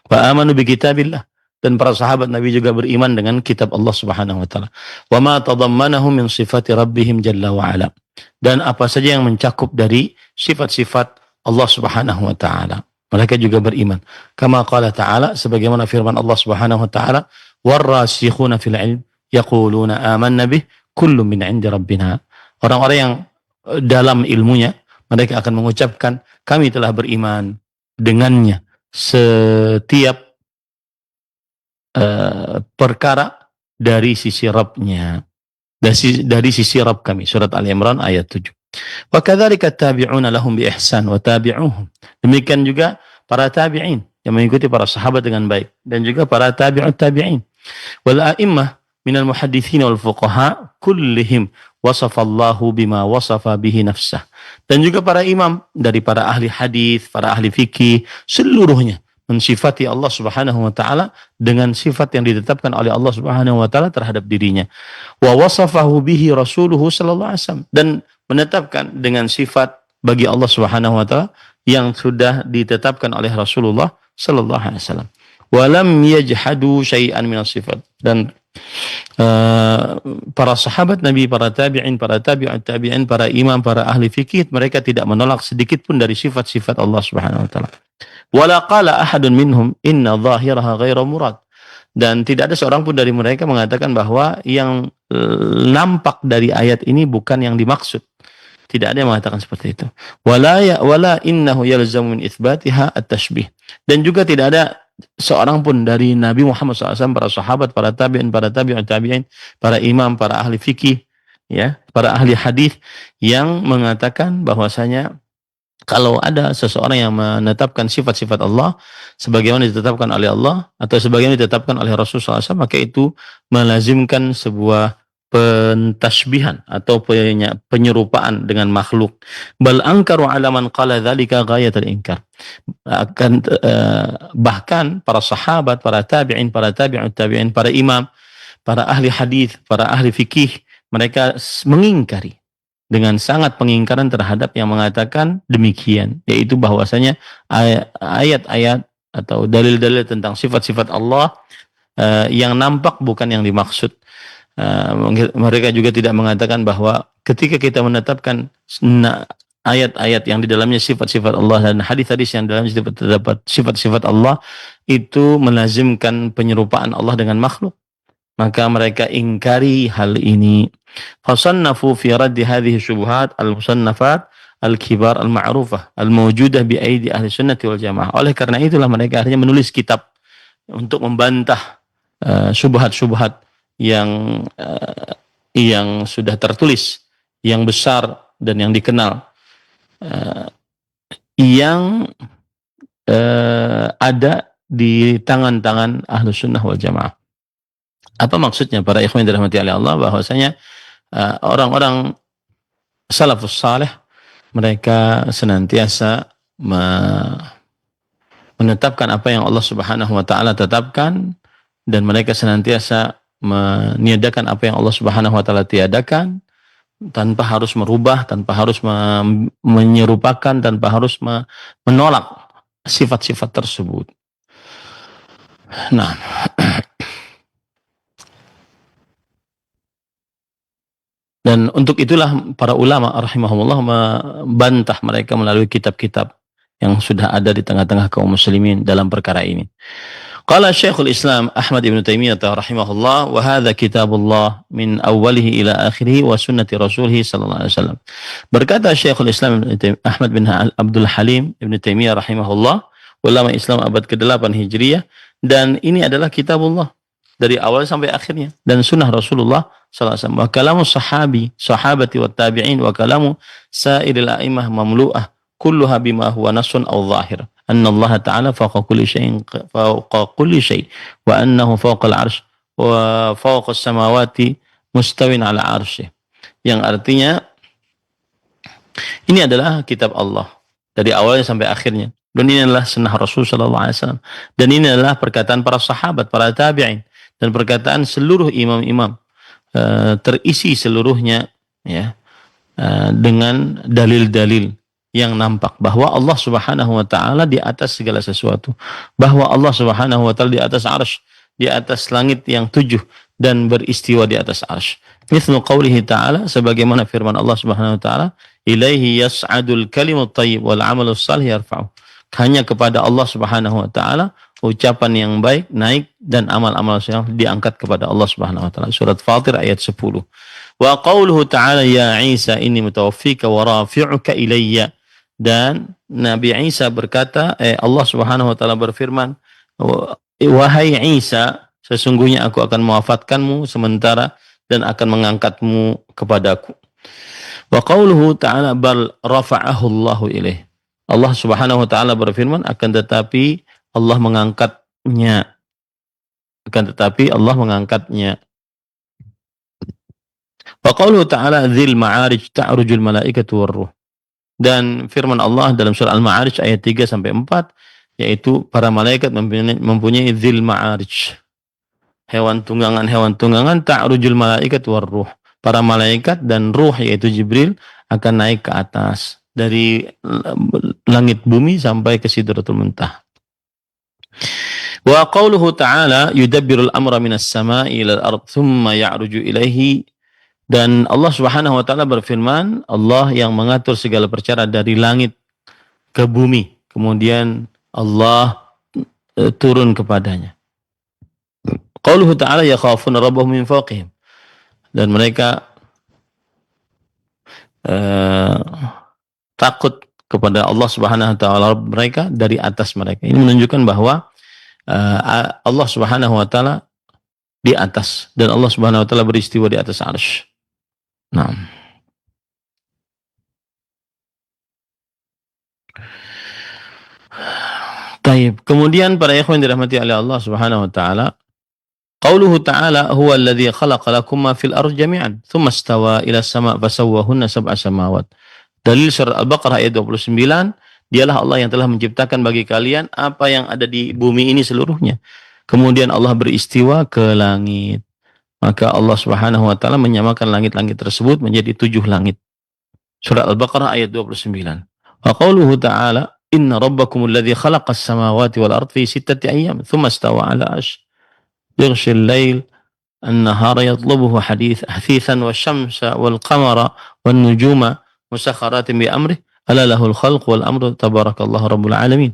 Fa'amanu bi kitabillah, dan para sahabat Nabi juga beriman dengan kitab Allah Subhanahu wa taala. Wa ma tadammanahu min sifati rabbihim jalla wa ala, dan apa saja yang mencakup dari sifat-sifat Allah Subhanahu wa taala, mereka juga beriman. Kama qala ta'ala, sebagaimana firman Allah Subhanahu wa taala, warrasikhuna fil ilm yaquluna amanna bih kullun min 'indi rabbina. Orang-orang yang dalam ilmunya, mereka akan mengucapkan kami telah beriman dengannya setiap perkara dari sisi Rabb-nya, dari sisi Rabb kami. Surat Al-Imran ayat 7. Wa kadzalika tabi'una lahum bi ihsan wa tabi'uhum. Demikian juga para tabi'in yang mengikuti para sahabat dengan baik, dan juga para tabi'ut tabi'in. Wal a'immah minal muhadditsin wal fuqaha kullihim wasafallahu bima wasafa bihi nafsah. Dan juga para imam dari para ahli hadis, para ahli fikih, seluruhnya mensifati Allah Subhanahu wa taala dengan sifat yang ditetapkan oleh Allah Subhanahu wa taala terhadap dirinya. Wa wasafahu bihi rasuluhu sallallahu alaihi wasallam, dan menetapkan dengan sifat bagi Allah Subhanahu wa taala yang sudah ditetapkan oleh Rasulullah sallallahu alaihi wasallam. Wa lam yajhadu syai'an min sifat, dan para sahabat Nabi, para tabi'in, para tabi'ut tabi'in, para imam, para ahli fikih, mereka tidak menolak sedikit pun dari sifat-sifat Allah Subhanahu wa taala. Wala qala ahadun minhum inna zahiraha ghairu murad, dan tidak ada seorang pun dari mereka mengatakan bahwa yang nampak dari ayat ini bukan yang dimaksud. Tidak ada yang mengatakan seperti itu. Wala innahu yalzamu min itsbatiha at-tashbih, dan juga tidak ada seorang pun dari Nabi Muhammad SAW, para sahabat, para tabi'in, para tabi'ut tabi'in, para imam, para ahli fikih, ya, para ahli hadis yang mengatakan bahwasanya kalau ada seseorang yang menetapkan sifat-sifat Allah sebagaimana ditetapkan oleh Allah atau sebagaimana ditetapkan oleh Rasulullah SAW, maka itu melazimkan sebuah pentashbihan atau penyerupaan dengan makhluk. Bal ankaru ala man qala dzalika ghayatul inkar. Bahkan para sahabat, para tabi'in, para tabi'ut tabi'in, para imam, para ahli hadis, para ahli fikih, mereka mengingkari dengan sangat pengingkaran terhadap yang mengatakan demikian, yaitu bahwasanya ayat-ayat atau dalil-dalil tentang sifat-sifat Allah yang nampak bukan yang dimaksud. Mereka juga tidak mengatakan bahwa ketika kita menetapkan ayat-ayat yang di dalamnya sifat-sifat Allah dan hadis-hadis yang di dalamnya terdapat sifat-sifat Allah itu melazimkan penyerupaan Allah dengan makhluk, maka mereka ingkari hal ini. Fasannafu fi raddi hadhihi syubhat al-musannafat al-kibar al-ma'rufah al-mawjudah bi aidi ahli sunnati wal jamaah. Oleh karena itulah mereka akhirnya menulis kitab untuk membantah syubhat-syubhat yang sudah tertulis, yang besar dan yang dikenal, yang ada di tangan-tangan Ahlus Sunnah wal Jamaah. Apa maksudnya para ikhwan yang dirahmati oleh Allah? Bahwasanya orang-orang salafus saleh mereka senantiasa menetapkan apa yang Allah Subhanahu wa taala tetapkan, dan mereka senantiasa meniadakan apa yang Allah Subhanahu wa taala tiadakan, tanpa harus merubah, tanpa harus menyerupakan, tanpa harus menolak sifat-sifat tersebut. Nah, dan untuk itulah para ulama rahimahumullah membantah mereka melalui kitab-kitab yang sudah ada di tengah-tengah kaum muslimin dalam perkara ini. Qala Syekhul Islam Ahmad ibn Taimiyah rahimahullah, wa hadza kitabullah min awwalihi ila akhirih wa sunnati rasulih sallallahu alaihi wasallam. Berkata Syekhul Islam Ahmad bin Abdul Halim ibn Taimiyah rahimahullah, ulama Islam abad ke-8 Hijriah, dan ini adalah kitabullah dari awal sampai akhirnya, dan sunnah Rasulullah sallallahu alaihi wasallam. Wa kalamu sahabati wa tabi'in wa kalamu sa'iril a'immah mamlu'ah kulluha bima huwa nasun aw zahir. Anna Allah Ta'ala fawqa kulli syai'in wa annahu fawqa al-'arsy wa fawqa as-samawati mustawin 'ala 'arsy. Yang artinya ini adalah kitab Allah dari awalnya sampai akhirnya, dan ini adalah sunnah Rasul sallallahu alaihi wasallam, dan ini adalah perkataan para sahabat, para tabi'in, dan perkataan seluruh imam-imam terisi seluruhnya ya dengan dalil-dalil yang nampak bahwa Allah Subhanahu wa taala di atas segala sesuatu, bahwa Allah Subhanahu wa taala di atas arsy, di atas langit yang 7 dan beristiwa di atas arsy. Mithlu qaulihi ta'ala, sebagaimana firman Allah Subhanahu wa taala, ilaihi yas'adul kalimut thayyib wal 'amalus shalih yarfa'u. Hanya kepada Allah Subhanahu wa taala ucapan yang baik naik dan amal-amal saleh diangkat kepada Allah Subhanahu wa taala. Surat Fatir ayat 10. Wa qauluhu ta'ala ya Isa inni mutawaffika wa rafi'uka ilayya. Dan Nabi Isa berkata, Allah Subhanahu wa taala berfirman, wahai Isa, sesungguhnya aku akan mewafatkanmu sementara dan akan mengangkatmu kepadaku. Wa qauluhu ta'ala bal rafa'ahu Allahu ilaih. Allah Subhanahu wa taala berfirman, akan tetapi Allah mengangkatnya. Wa qauluhu ta'ala dzil ma'arij ta'rujul malaikatu war-ruh. Dan firman Allah dalam surah Al-Ma'arij ayat 3 sampai 4, yaitu para malaikat mempunyai dzil ma'arij. Hewan tunggangan ta'rujul malaikatu war-ruh. Para malaikat dan ruh yaitu Jibril akan naik ke atas dari langit bumi sampai ke Sidratul Muntaha. Wa qauluhu ta'ala yudabbirul amra minas sama'i ilal ard thumma ya'ruju ilaihi. Dan Allah Subhanahu wa taala berfirman, Allah yang mengatur segala perkara dari langit ke bumi, kemudian Allah turun kepadanya. Qauluhu ta'ala yakhafuna rabbahum min fawqihim. Dan mereka takut kepada Allah Subhanahu wa taala mereka dari atas mereka. Ini menunjukkan bahwa Allah Subhanahu wa taala di atas dan Allah Subhanahu wa taala beristiwa di atas arsy. Nah. Baik, kemudian para ikhwan dirahmati oleh Allah Subhanahu wa taala, qauluhu ta'ala huwa alladhi khalaqa lakum ma fil ardi jami'an tsumma istawa ila as-sama' fasawwahunna sab'a samawat. Dalil surat Al-Baqarah ayat 29, dialah Allah yang telah menciptakan bagi kalian apa yang ada di bumi ini seluruhnya. Kemudian Allah beristiwa ke langit. Maka Allah Subhanahu wa taala menyamakan langit-langit tersebut menjadi 7 langit. Surah Al-Baqarah ayat 29. Wa qauluhu ta'ala inna rabbakumul ladzi khalaqas samawati wal ardi fi 6 ayyam tsumma istawa 'ala 'arsy yaghshil lail an-nahara yatlubuhu hadithan wasyamsa wal qamara wan nujuma musakhkharatin bi amrih ala lahul khalq wal amru tabarakallahu rabbul alamin.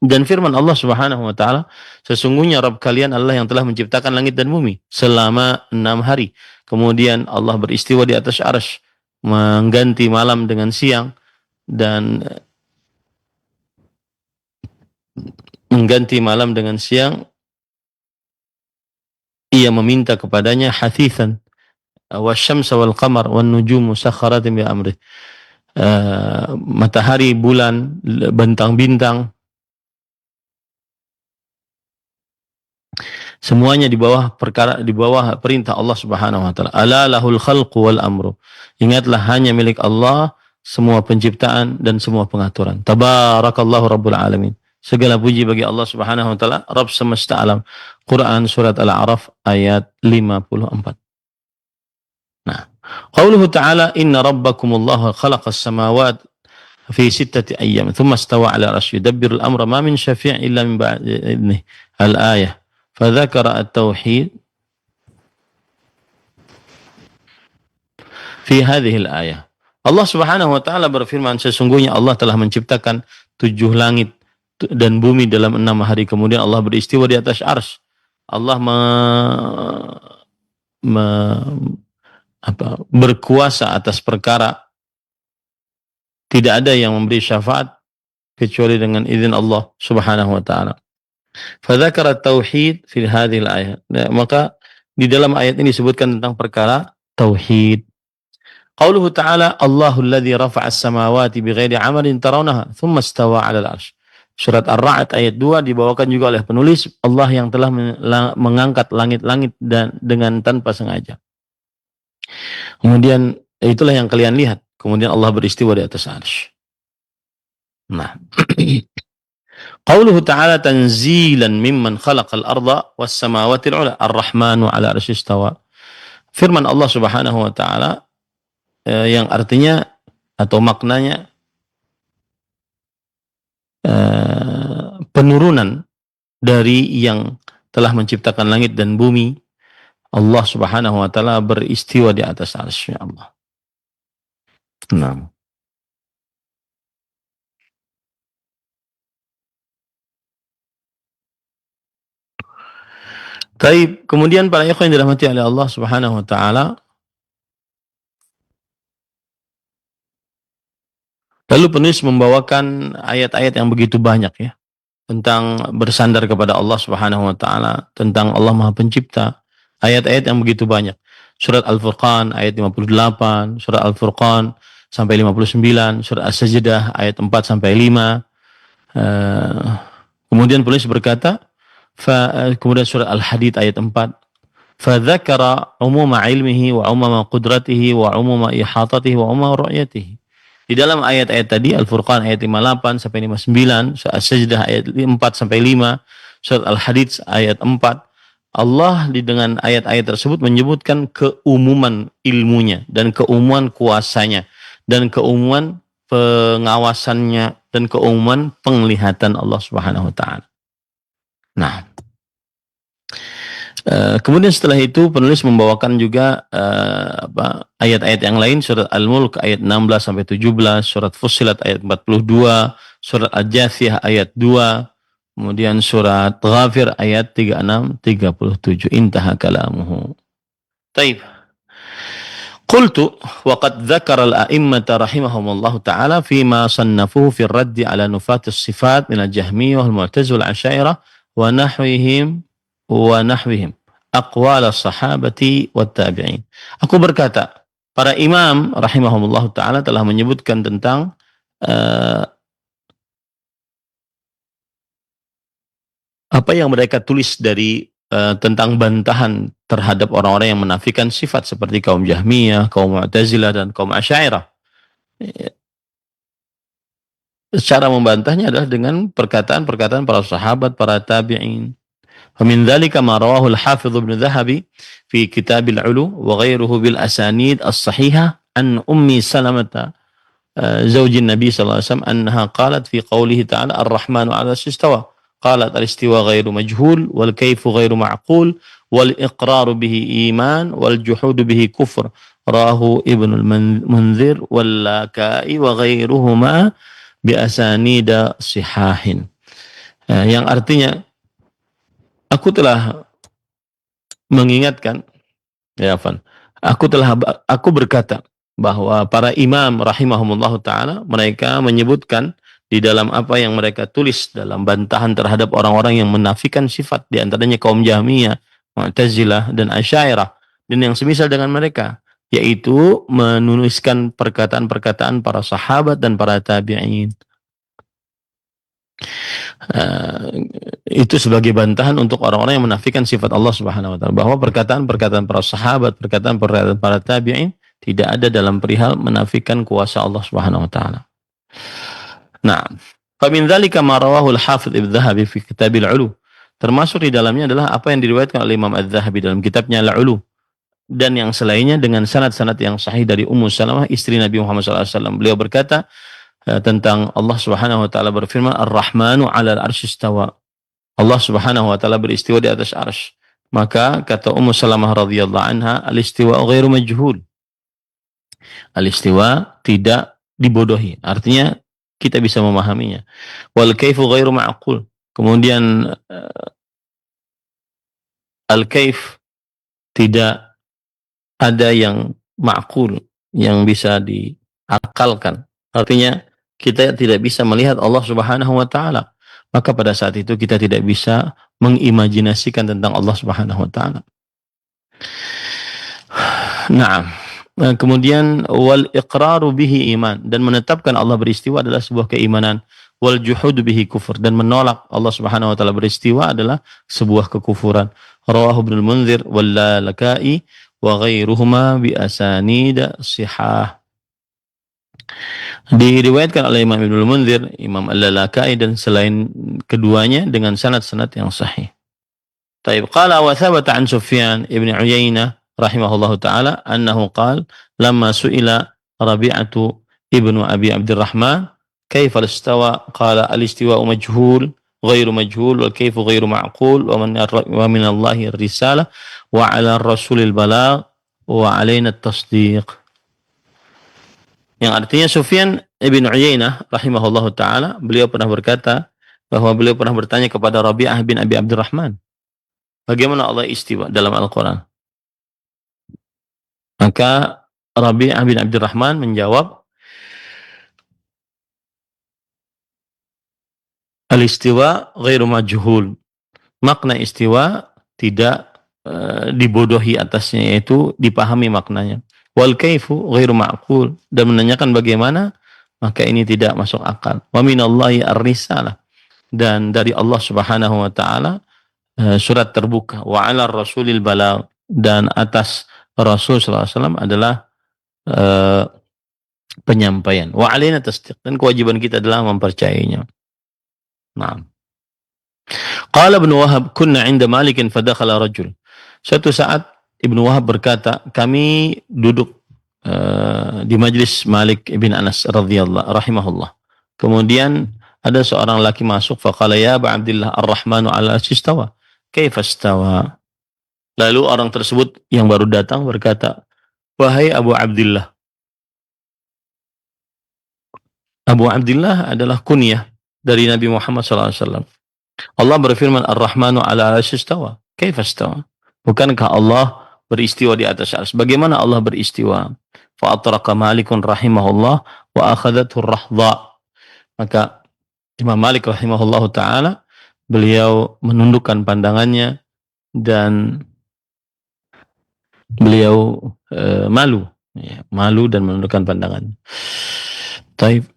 Dan firman Allah Subhanahu wa taala, sesungguhnya Rabb kalian adalah yang telah menciptakan langit dan bumi selama 6 hari. Kemudian Allah beristiwa di atas arsy, mengganti malam dengan siang dan ia meminta kepadanya hasithan wasyamsa wal qamar wan nujum musakhkharatin bi amrih. Matahari, bulan, bintang-bintang semuanya di bawah perintah Allah Subhanahu wa taala. Ala lahul khalqu wal amru. Ingatlah hanya milik Allah semua penciptaan dan semua pengaturan. Tabarakallahu rabbul alamin. Segala puji bagi Allah Subhanahu wa taala, Rabb semesta alam. Quran surat Al-A'raf ayat 54. Nah, qauluhu ta'ala inna rabbakumullahu khalaqas samawati fi 6 ayyam thumma istawa 'ala arsy yudabbirul amra ma min syafi' illa min ba'di idnih. Al-ayah. Fadzakara at-tauhid fi hadhihi al-ayah. Allah Subhanahu wa taala berfirman, sesungguhnya Allah telah menciptakan 7 langit dan bumi dalam 6 hari. Kemudian Allah beristiwa di atas arsy. Allah berkuasa atas perkara. Tidak ada yang memberi syafaat kecuali dengan izin Allah Subhanahu wa taala. Fadzakara tauhid fi hadhihi al-ayat. Maka di dalam ayat ini disebutkan tentang perkara tauhid. Qauluhu ta'ala Allahul ladzi rafa'a as-samawati bighairi 'amalin tarawnaha tsumma istawa 'alal 'arsy. Surat Ar-Ra'd ayat 2 dibawakan juga oleh penulis, Allah yang telah mengangkat langit-langit dan dengan tanpa sengaja. Kemudian itulah yang kalian lihat. Kemudian Allah beristiwa di atas arsy. Nah, Qauluhu ta'ala tanzilan mimman khalaqal arda was samawati al-ula ar-rahmanu 'ala arsy istawa. Firman Allah Subhanahu wa taala yang artinya atau maknanya penurunan dari yang telah menciptakan langit dan bumi. Allah Subhanahu wa taala beristiwa di atas arsy Allah. Nah. Taib, kemudian para ikhwan yang dirahmati oleh Allah Subhanahu wa taala, lalu penulis membawakan ayat-ayat yang begitu banyak ya tentang bersandar kepada Allah Subhanahu wa taala, tentang Allah Maha Pencipta. Ayat-ayat yang begitu banyak. Surat Al-Furqan ayat 58, surat Al-Furqan sampai 59, surat As-Sajdah ayat 4 sampai 5. Kemudian penulis berkata, kemudian surat Al-Hadid ayat 4, fadzakara umuma ilmihi wa umuma qudratihi wa umuma ihatatihi wa umuma ru'yatihi. Di dalam ayat-ayat tadi, Al-Furqan ayat 58 sampai 59, surat As-Sajdah ayat 4 sampai 5, surat Al-Hadid ayat 4, Allah dengan ayat-ayat tersebut menyebutkan keumuman ilmunya dan keumuman kuasanya dan keumuman pengawasannya dan keumuman penglihatan Allah Subhanahu wa taala. Nah, kemudian setelah itu penulis membawakan juga ayat-ayat yang lain, surat Al-Mulk ayat 16 sampai 17, surat Fussilat ayat 42, surat Al-Jathiyah ayat 2, kemudian surat Ghafir ayat 36 37. Intaha kalamuhu. Taib. Qultu wa qad dzakara al-a'immata rahimahumullah ta'ala fima sannafuhu fi ar-radd 'ala nufat as-sifat min al-Jahmiyah wal Mu'tazilah wal Asy'ariyah wa nahwihim aqwal as-sahabati wat tabi'in. Aku berkata, para imam rahimahumullah ta'ala telah menyebutkan tentang apa yang mereka tulis dari tentang bantahan terhadap orang-orang yang menafikan sifat seperti kaum Jahmiyah, kaum Mu'tazilah dan kaum Asy'ariyah. Cara membantahnya adalah dengan perkataan-perkataan para sahabat, para tabi'in. Famin dzalika ma rawahu al-Hafidz Ibnu Dzahabi fi Kitab al-'Ulu wa ghairuhu bil asanid as-sahihah an Ummi Salamah zawjin Nabi sallallahu alaihi wasallam annaha qalat fi qoulihi ta'ala ar-Rahmanu 'ala al-istawa. قالت الاستواء غير مجهول والكيف غير معقول والإقرار به إيمان والجحود به كفر راه ابن المنذر واللكائي وغيرهما بأسانيد صحاح. Yang artinya aku telah mengingatkan aku berkata bahwa para imam rahimahumullah ta'ala mereka menyebutkan di dalam apa yang mereka tulis dalam bantahan terhadap orang-orang yang menafikan sifat, di antaranya kaum Jahmiyah, Mu'tazilah dan Asy'ariyah dan yang semisal dengan mereka, yaitu menuliskan perkataan-perkataan para sahabat dan para tabi'in. Itu sebagai bantahan untuk orang-orang yang menafikan sifat Allah Subhanahu wa taala, bahwa perkataan-perkataan para sahabat, perkataan-perkataan para tabi'in tidak ada dalam perihal menafikan kuasa Allah Subhanahu wa taala. Nah, famin dzalika ma rawahu al-Hafidz Ibnu Dzahabi fi Kitab al-'Ulu. Termasuk di dalamnya adalah apa yang diriwayatkan oleh Imam Az-Dzahabi dalam kitabnya Al-'Ulu dan yang selainnya dengan sanad-sanad yang sahih dari Ummu Salamah istri Nabi Muhammad SAW. Beliau berkata tentang Allah Subhanahu wa taala berfirman, Ar-Rahmanu 'alal arsy istawa. Allah Subhanahu wa taala beristiwa di atas arsy. Maka kata Ummu Salamah radhiyallahu anha, al-istiwa ghairu majhul. Al-istiwa tidak dibodohi. Artinya kita bisa memahaminya. Wal kaifu ghairu ma'qul. Kemudian al-kaif tidak ada yang ma'qul, yang bisa diakalkan. Artinya kita tidak bisa melihat Allah Subhanahu wa taala. Maka pada saat itu kita tidak bisa mengimajinasikan tentang Allah Subhanahu wa taala. Naam. Kemudian wal iqraru bihi iman, dan menetapkan Allah beristiwa adalah sebuah keimanan. Wal juhud bihi kufur, dan menolak Allah Subhanahu wa taala beristiwa adalah sebuah kekufuran. Rawahu Ibnu Munzir wal Lalakai wa ghairuhuma bi asanid sihah. Diriwayatkan oleh Imam Ibnul Munzir, Imam Al-Lalakai dan selain keduanya dengan sanad-sanad yang sahih. Taib qala wa thabata an Sufyan ibn Uyainah rahimahullahu taala annahu qala lamma su'ila Rabi'atu ibnu Abi Abdurrahman kaifa istawa qala al-istiwa'u majhul ghairu majhul wal kaifu ghairu ma'qul wa min Allahi ar-risalah wa 'ala ar-rasulil balagh wa 'alaina at-tasdiq. Yang artinya Sufyan ibn Uyainah rahimahullahu taala beliau pernah berkata bahwa beliau pernah bertanya kepada Rabi'ah bin Abi Abdurrahman, bagaimana Allah istiwa dalam Al-Quran? Maka Rabi'ah bin Abdurrahman menjawab, al-istiwa ghairu majhul. Makna istiwa tidak dibodohi atasnya, yaitu dipahami maknanya. Wal kaifu ghairu ma'qul, dan menanyakan bagaimana, maka ini tidak masuk akal. Wa minallahi ar-risalah, dan dari Allah Subhanahu wa taala surat terbuka. Wa 'ala rasulil balagh, dan atas Rasul sallallahu alaihi wasallam adalah penyampaian. Wa 'alaina tasdiq, dan kewajiban kita adalah mempercayainya. Naam. Qala Ibnu Wahab kunna 'inda Malik fadakhala rajul. Suatu saat Ibnu Wahab berkata, kami duduk di majlis Malik ibn Anas radhiyallahu rahimahullah. Kemudian ada seorang laki masuk, faqala ya Aba Abdillah ar-Rahmanu 'ala istawa. Kaifa istawa? Lalu orang tersebut yang baru datang berkata, wahai Abu Abdillah. Abu Abdillah adalah kunyah dari Nabi Muhammad SAW. Allah berfirman, Ar-Rahmanu 'ala istawa. Kaifa istawa? Bukankah Allah beristiwa di atas arsy? Bagaimana Allah beristiwa? Fa atraqa Malikun rahimahullah wa akhadathu ar-rahdha. Maka Imam Malik rahimahullahu taala beliau menundukkan pandangannya dan beliau malu, ya, malu dan menundukkan pandangannya. Taib.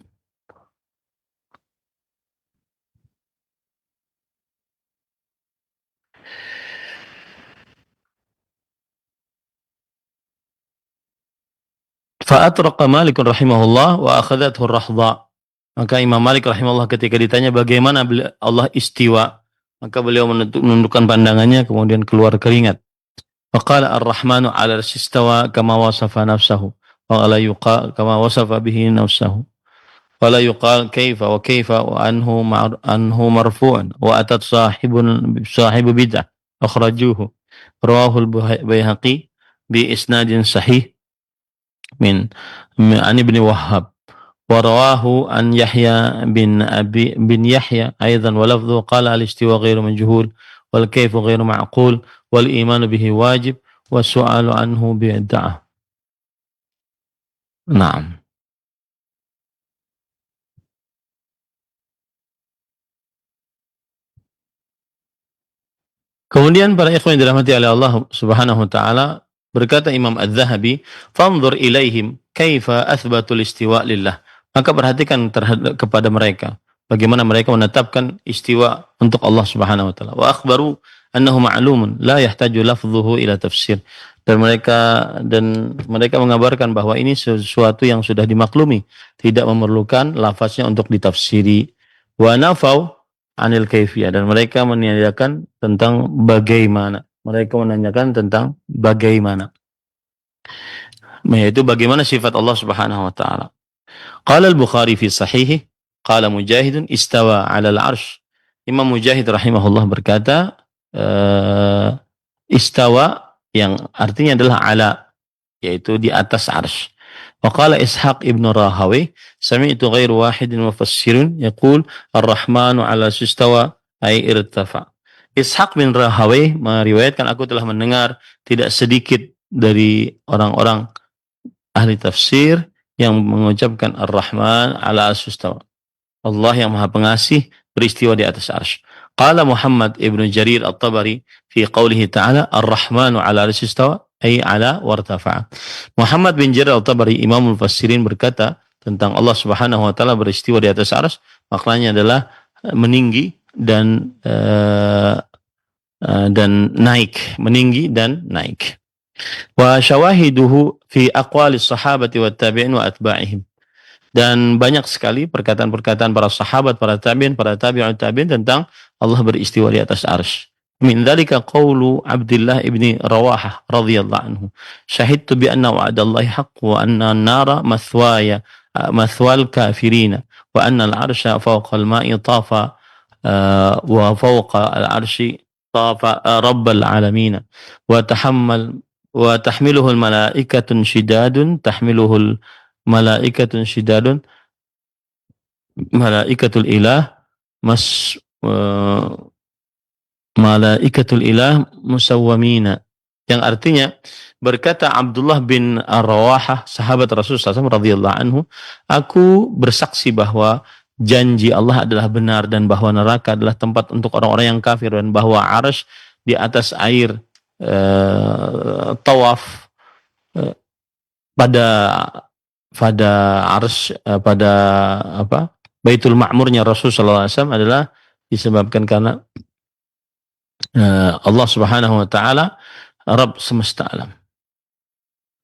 Fa'atraqa Malik rahimahullah wa akhadathu ar-rahdha. Maka Imam Malik rahimahullah ketika ditanya bagaimana Allah istiwa, maka beliau menundukkan pandangannya, kemudian keluar keringat. Faqala ar-Rahmanu 'ala al-istawa kama wasafa nafsahu wa la yuqal kama wasafa bihi nafsahu. Wala yuqal kaifa wa kaifa wa anhu marfu'an wa atat sahibu bid'ah akhrajuhu rawahu al-Baihaqi bi isnadin sahih min an Ibn Wahhab wa rawahu an Yahya bin Yahya aidan wa lafdhu qala al-istiwa ghairu majhul wal kayfu ghairu ma'qul wal iman bihi wajib wa su'alu anhu bid'ah. Naam. Kemudian para ikhwan yang dirahmati oleh Allah Subhanahu wa taala, berkata Imam Az-Zahabi, "Fanzur ilaihim kaifa athbatul istiwa lillah." Maka perhatikan kepada mereka bagaimana mereka menetapkan istiwa untuk Allah Subhanahu wa taala. Wa akhbaru annahu ma'lumun la yahtaju lafdhuhu ila tafsir. Dan mereka mengabarkan bahwa ini sesuatu yang sudah dimaklumi, tidak memerlukan lafaznya untuk ditafsiri. Wa nafau anil kaifiyah, dan mereka meniadakan tentang bagaimana. Mereka menanyakan tentang bagaimana, yaitu bagaimana sifat Allah Subhanahu wa taala. Qala al-Bukhari fi sahihi, qala Mujahidun istawa 'ala al-'arsy. Imam Mujahid rahimahullah berkata, istawa yang artinya adalah 'ala, yaitu di atas arsy. Wa qala Ishaq ibn Rahawi, sami'tu ghairu wahidin mufassirin yaqul ar-Rahmanu 'ala istawa ay irtafa. Ishaq bin Rahawi meriwayatkan, aku telah mendengar tidak sedikit dari orang-orang ahli tafsir yang mengucapkan ar-Rahman 'ala istawa. Allah yang Maha Pengasih beristiwa di atas arsy. Qala Muhammad ibn Jarir at-Tabari fi qawlihi ta'ala ar-Rahmanu 'ala istawa ay 'ala wartafa'a. Muhammad bin Jarir at-Tabari, Imam Mufassirin, berkata tentang Allah Subhanahu wa taala beristiwa di atas arsy, maknanya adalah meninggi dan naik, meninggi dan naik. Wa syawahiduhu fi aqwalis sahabati wat tabi'in wa atba'ihim. Dan banyak sekali perkataan-perkataan para sahabat, para tabi'in, para tabi'ut tabi'in tentang Allah beristiwa di atas arsy. Min dzalika qaulu Abdullah ibni Rawahah radhiyallahu anhu. Syahidtu bi anna wa'dallahi haqq wa anna an-nara mathwal kafirina wa anna al-arsya fawqa al-ma'i tafa wa fawqa al-arsy tafa rabbal alamin wa tahmiluhu al-malaikatun shidadun tahmiluhu al-malaikatun shidadun malaikatul ilah malaikatul ilah musawwamina, yang artinya berkata Abdullah bin Ar-Rawahah sahabat Rasulullah SAW radhiyallahu anhu, aku bersaksi bahwa janji Allah adalah benar dan bahwa neraka adalah tempat untuk orang-orang yang kafir, dan bahwa arsy di atas air tawaf pada arsy pada Baitul Ma'murnya Rasulullah SAW adalah disebabkan karena Allah Subhanahu wa taala Rabb semesta alam.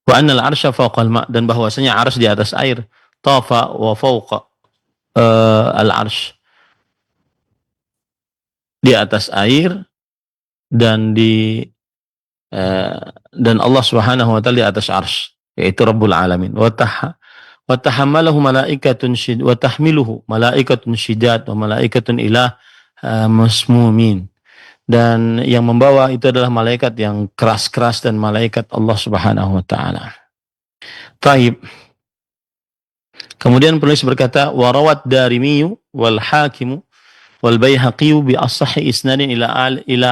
Wa annal arsya fawqal ma', dan bahwasanya arsy di atas air, tafa wa fawqa al-arsy, di atas air dan dan Allah Subhanahu wa taala di atas arsy, yaitu Rabbul alamin. Wa tahammalahu malaikatun wa tahmiluhu malaikatun shidad wa malaikatun ilah masmumin, dan yang membawa itu adalah malaikat yang keras-keras dan malaikat Allah Subhanahu wa taala. Taib. Kemudian penulis berkata, wa rawat Darimi wal Hakim wal Baihaqi bi as-sahih isnadin ila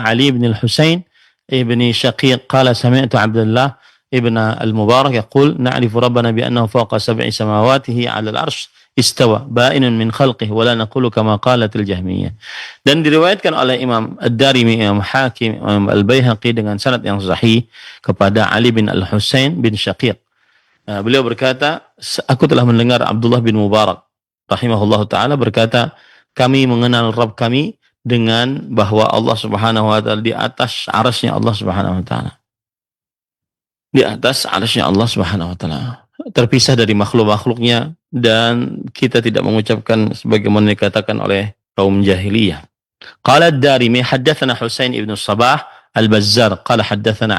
Ali bin al-Husain ibn Shaqiq qala sami'tu Abdullah ibn al-Mubarak yaqul na'rifu rabbana bi annahu fawqa sab'i samawatihi 'ala al-'arsy istawa ba'inun min khalqihi wa la naqulu kama qalat al-Jahmiyah. Dan diriwayatkan oleh Imam Ad-Darimi, Imam Hakim, Imam Al-Baihaqi dengan sanad yang sahih kepada Ali bin Al-Husain bin Shaqiq. Beliau berkata, aku telah mendengar Abdullah bin Mubarak rahimahullah ta'ala berkata, kami mengenal Rabb kami dengan bahwa Allah Subhanahu wa ta'ala di atas arsy-Nya Allah Subhanahu wa ta'ala. Di atas arsy-Nya Allah Subhanahu wa ta'ala, terpisah dari makhluk-makhluknya, dan kita tidak mengucapkan sebagaimana dikatakan oleh kaum jahiliyah. Qala ad-Darimi haddatsana Husain ibn Sabah al-Bazzar qala haddatsana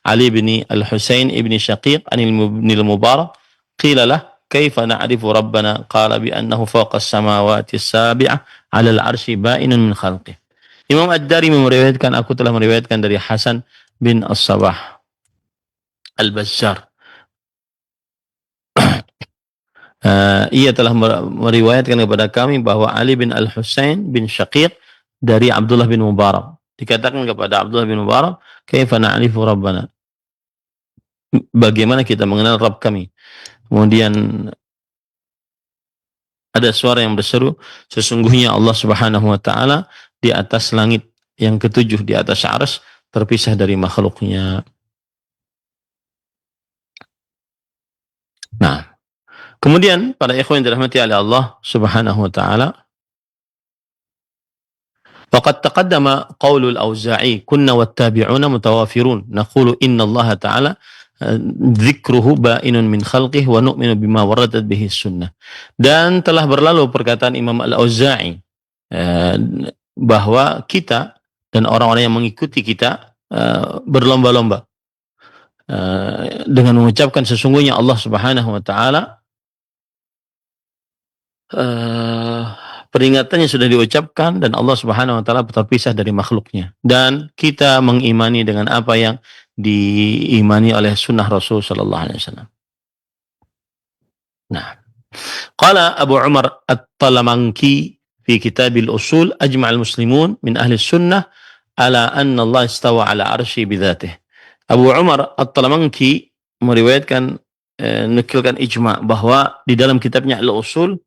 Ali bin al-Husain ibn Shaqiq an al-Mubarak qila lah kaifa na'rifu rabbana qala bi annahu fawqa as-samawati as-sab'ah 'ala al-'arsy ba'inun min khalqihi. Imam ad-Darimi meriwayatkan, aku telah meriwayatkan dari Hasan bin As-Sabah al-Bazzar, ia telah meriwayatkan kepada kami bahwa Ali bin Al-Husain bin Shaqiq dari Abdullah bin Mubarak. Dikatakan kepada Abdullah bin Mubarak, kaifa na'rifu rabbana, bagaimana kita mengenal Rabb kami. Kemudian ada suara yang berseru, sesungguhnya Allah Subhanahu wa taala di atas langit yang ketujuh, di atas arsy, terpisah dari makhluknya. Nah, kemudian para ikhwan yang dirahmati oleh Allah Subhanahu wa taala, faqad taqaddama qaulul Auza'i kunna wattabi'una mutawafirun naqulu inna Allah ta'ala dzikruhu ba'inun min khalqihi wa nu'minu bima waradat bihi sunnah. Dan telah berlalu perkataan Imam Al-Auza'i bahwa kita dan orang-orang yang mengikuti kita berlomba-lomba dengan mengucapkan sesungguhnya Allah Subhanahu wa taala, peringatannya sudah diucapkan dan Allah Subhanahu wa taala terpisah dari makhluknya, dan kita mengimani dengan apa yang diimani oleh sunnah Rasul sallallahu alaihi wasallam. Nah, qala Abu Umar At-Talamanki fi kitab al-usul ajma' al-muslimun min ahli sunnah ala anna Allah istawa ala arsy bi dzatihi. Abu Umar At-Talamanki meriwayatkan nukilkan ijma' bahwa di dalam kitabnya al-usul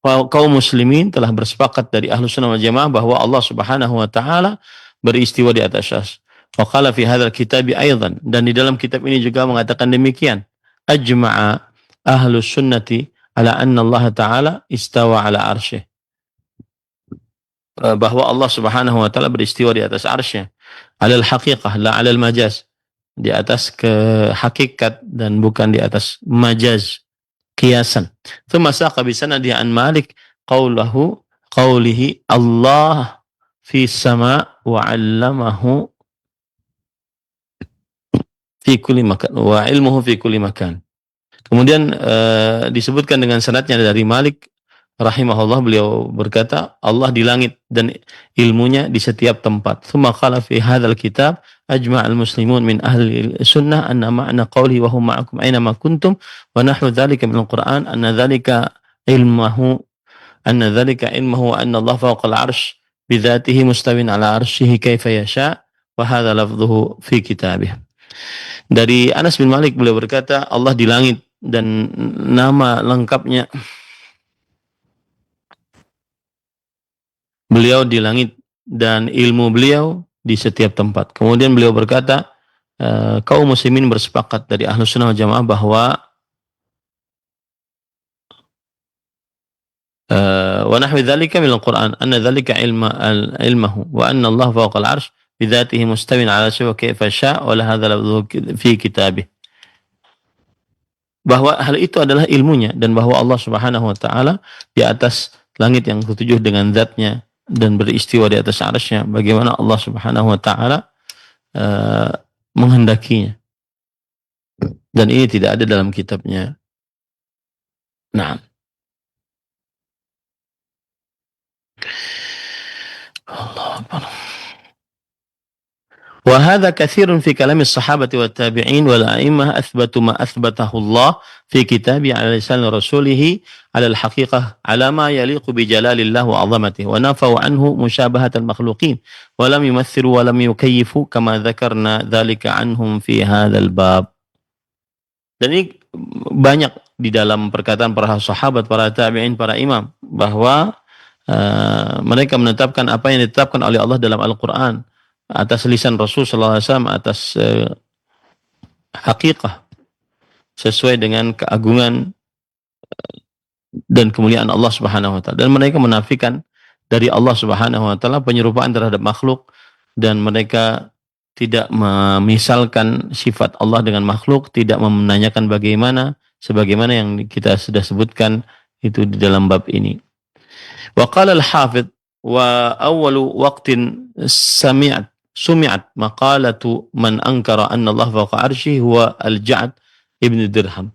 kaum muslimin telah bersepakat dari Ahlus Sunnah wal Jamaah bahwa Allah Subhanahu wa taala beristiwa di atas arsy. Wa qala fi hadzal kitab aidan, dan di dalam kitab ini juga mengatakan demikian, ajma'a Ahlus Sunnati ala anna Allah taala istawa ala arsy, bahwa Allah Subhanahu wa taala beristiwa di atas arsy, alal haqiqah la alal majaz, di atas ke hakikat dan bukan di atas majaz. qiyasan. Thumma saqa bi sanadihi an Malik qawlihi Allah fi sama wa 'allamahu fi kulli makan wa ilmuhu fi kulli makan. Kemudian disebutkan dengan sanadnya dari Malik rahimahullah, beliau berkata Allah di langit dan ilmunya di setiap tempat. Tsumma qala fi hadzal kitab ajma'al muslimun min ahli sunnah anna ma'na qawli wa hum ma'akum aina ma kuntum wa nahwu dzalika min al-Qur'an anna dzalika ilmuhu wa anna Allah fawqa al-'arsy bi dzatihi mustawin 'ala 'arsyihi kaifa yasha wa hadza lafdhuhu fi kitabih. Dari Anas bin Malik beliau berkata Allah di langit dan nama lengkapnya beliau di langit dan ilmu beliau di setiap tempat. Kemudian beliau berkata, kaum muslimin bersepakat dari Ahlus Sunnah wal Jamaah bahwa wa nahwi dzalika min al-Qur'an anna dzalika ilmuhu wa anna Allah fawqa al-'arsy bi dzatihi mustawin 'ala syai'in kaifa syaa' wa la hadza fi kitabih. Bahwa hal itu adalah ilmunya dan bahwa Allah Subhanahu wa taala di atas langit yang ketujuh dengan zatnya dan beristiwa di atas arsy-Nya bagaimana Allah Subhanahu wa taala menghendakinya. Dan ini tidak ada dalam kitabnya. Nah. Allah Akbar. وهذا كثير في كلام الصحابة والتابعين والأئمة أثبتوا ما أثبته الله في كتابه على لسان رسوله على الحقيقة على ما يليق بجلال الله وعظمته ونفوا عنه مشابهة المخلوقين ولم يمثلوا ولم يكيفوا كما ذكرنا ذلك عنهم في هذا الباب. Dan ini banyak di dalam perkataan para sahabat, para tabi'in, para imam bahwa mereka menetapkan apa yang ditetapkan oleh Allah dalam Al-Quran atas lisan Rasul sallallahu alaihi wasallam atas hakikah sesuai dengan keagungan dan kemuliaan Allah Subhanahu wa taala, dan mereka menafikan dari Allah Subhanahu wa taala penyerupaan terhadap makhluk, dan mereka tidak memisalkan sifat Allah dengan makhluk, tidak menanyakan bagaimana sebagaimana yang kita sudah sebutkan itu di dalam bab ini. Wa qala al-Hafidz wa awwalu waqtin sumi'at maqalatu man ankara anna Allah fawqa 'arsyihi huwa al-Ja'd ibn Dirham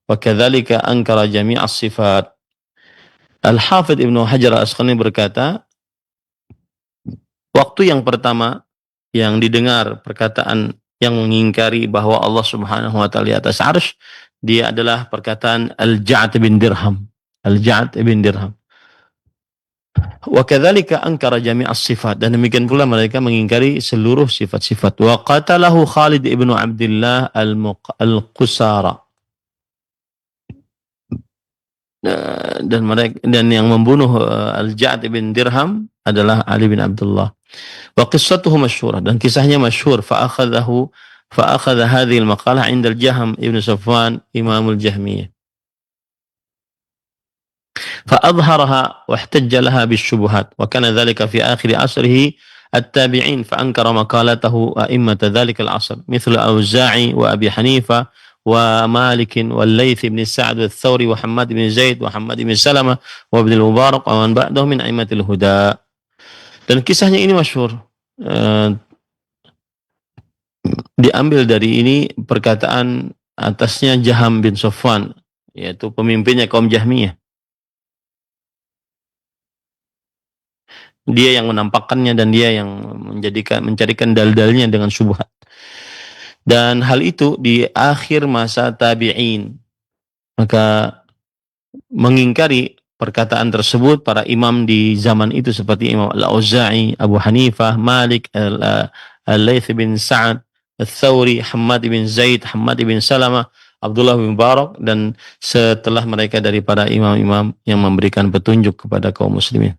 wa kadzalika ankara jami' as-sifat. Al-Hafidz Ibnu Hajar Al-Asqalani berkata, waktu yang pertama yang didengar perkataan yang mengingkari bahwa Allah Subhanahu wa taala di atas arsy, dia adalah perkataan Al-Ja'd bin Dirham. Al-Ja'd bin Dirham. Wa kadzalika ankara jami' as-sifat, dan demikian pula mereka mengingkari seluruh sifat-sifat. Wa qatalahu Khalid ibnu Abdullah al-Qusara. Dan yang membunuh Al-Ja'd bin Dirham adalah Ali bin Abdullah. Wa qissatuhu masyhurah, dan kisahnya masyhur. Fa akhadha hadhihi al-maqalah 'inda al-Jahm ibn Safwan imamul Jahmiyah. فأظهرها واحتج لها بالشبهات وكان ذلك في آخر عصره التابعين فأنكر مقالته أئمة ذلك العصر مثل الأوزاعي وأبي حنيفة ومالك والليث بن سعد والثوري وحماد بن زيد وحماد بن سلمة وابن المبارك ومن بعدهم من أئمة الهدى. Dan kisahnya ini masyhur. Diambil dari ini perkataan atasnya Jahm bin Safwan, yaitu pemimpinnya kaum Jahmiyah. Dia yang menampakkannya dan dia yang mencarikan dalil-dalilnya dengan syubhat. Dan hal itu di akhir masa tabi'in. Maka mengingkari perkataan tersebut para imam di zaman itu seperti Imam Al-Auza'i, Abu Hanifah, Malik, Al-Layth bin Sa'ad, Al-Thawri, Hammad bin Zaid, Hammad bin Salamah, Abdullah bin Mubarak, dan setelah mereka dari para imam-imam yang memberikan petunjuk kepada kaum muslimin.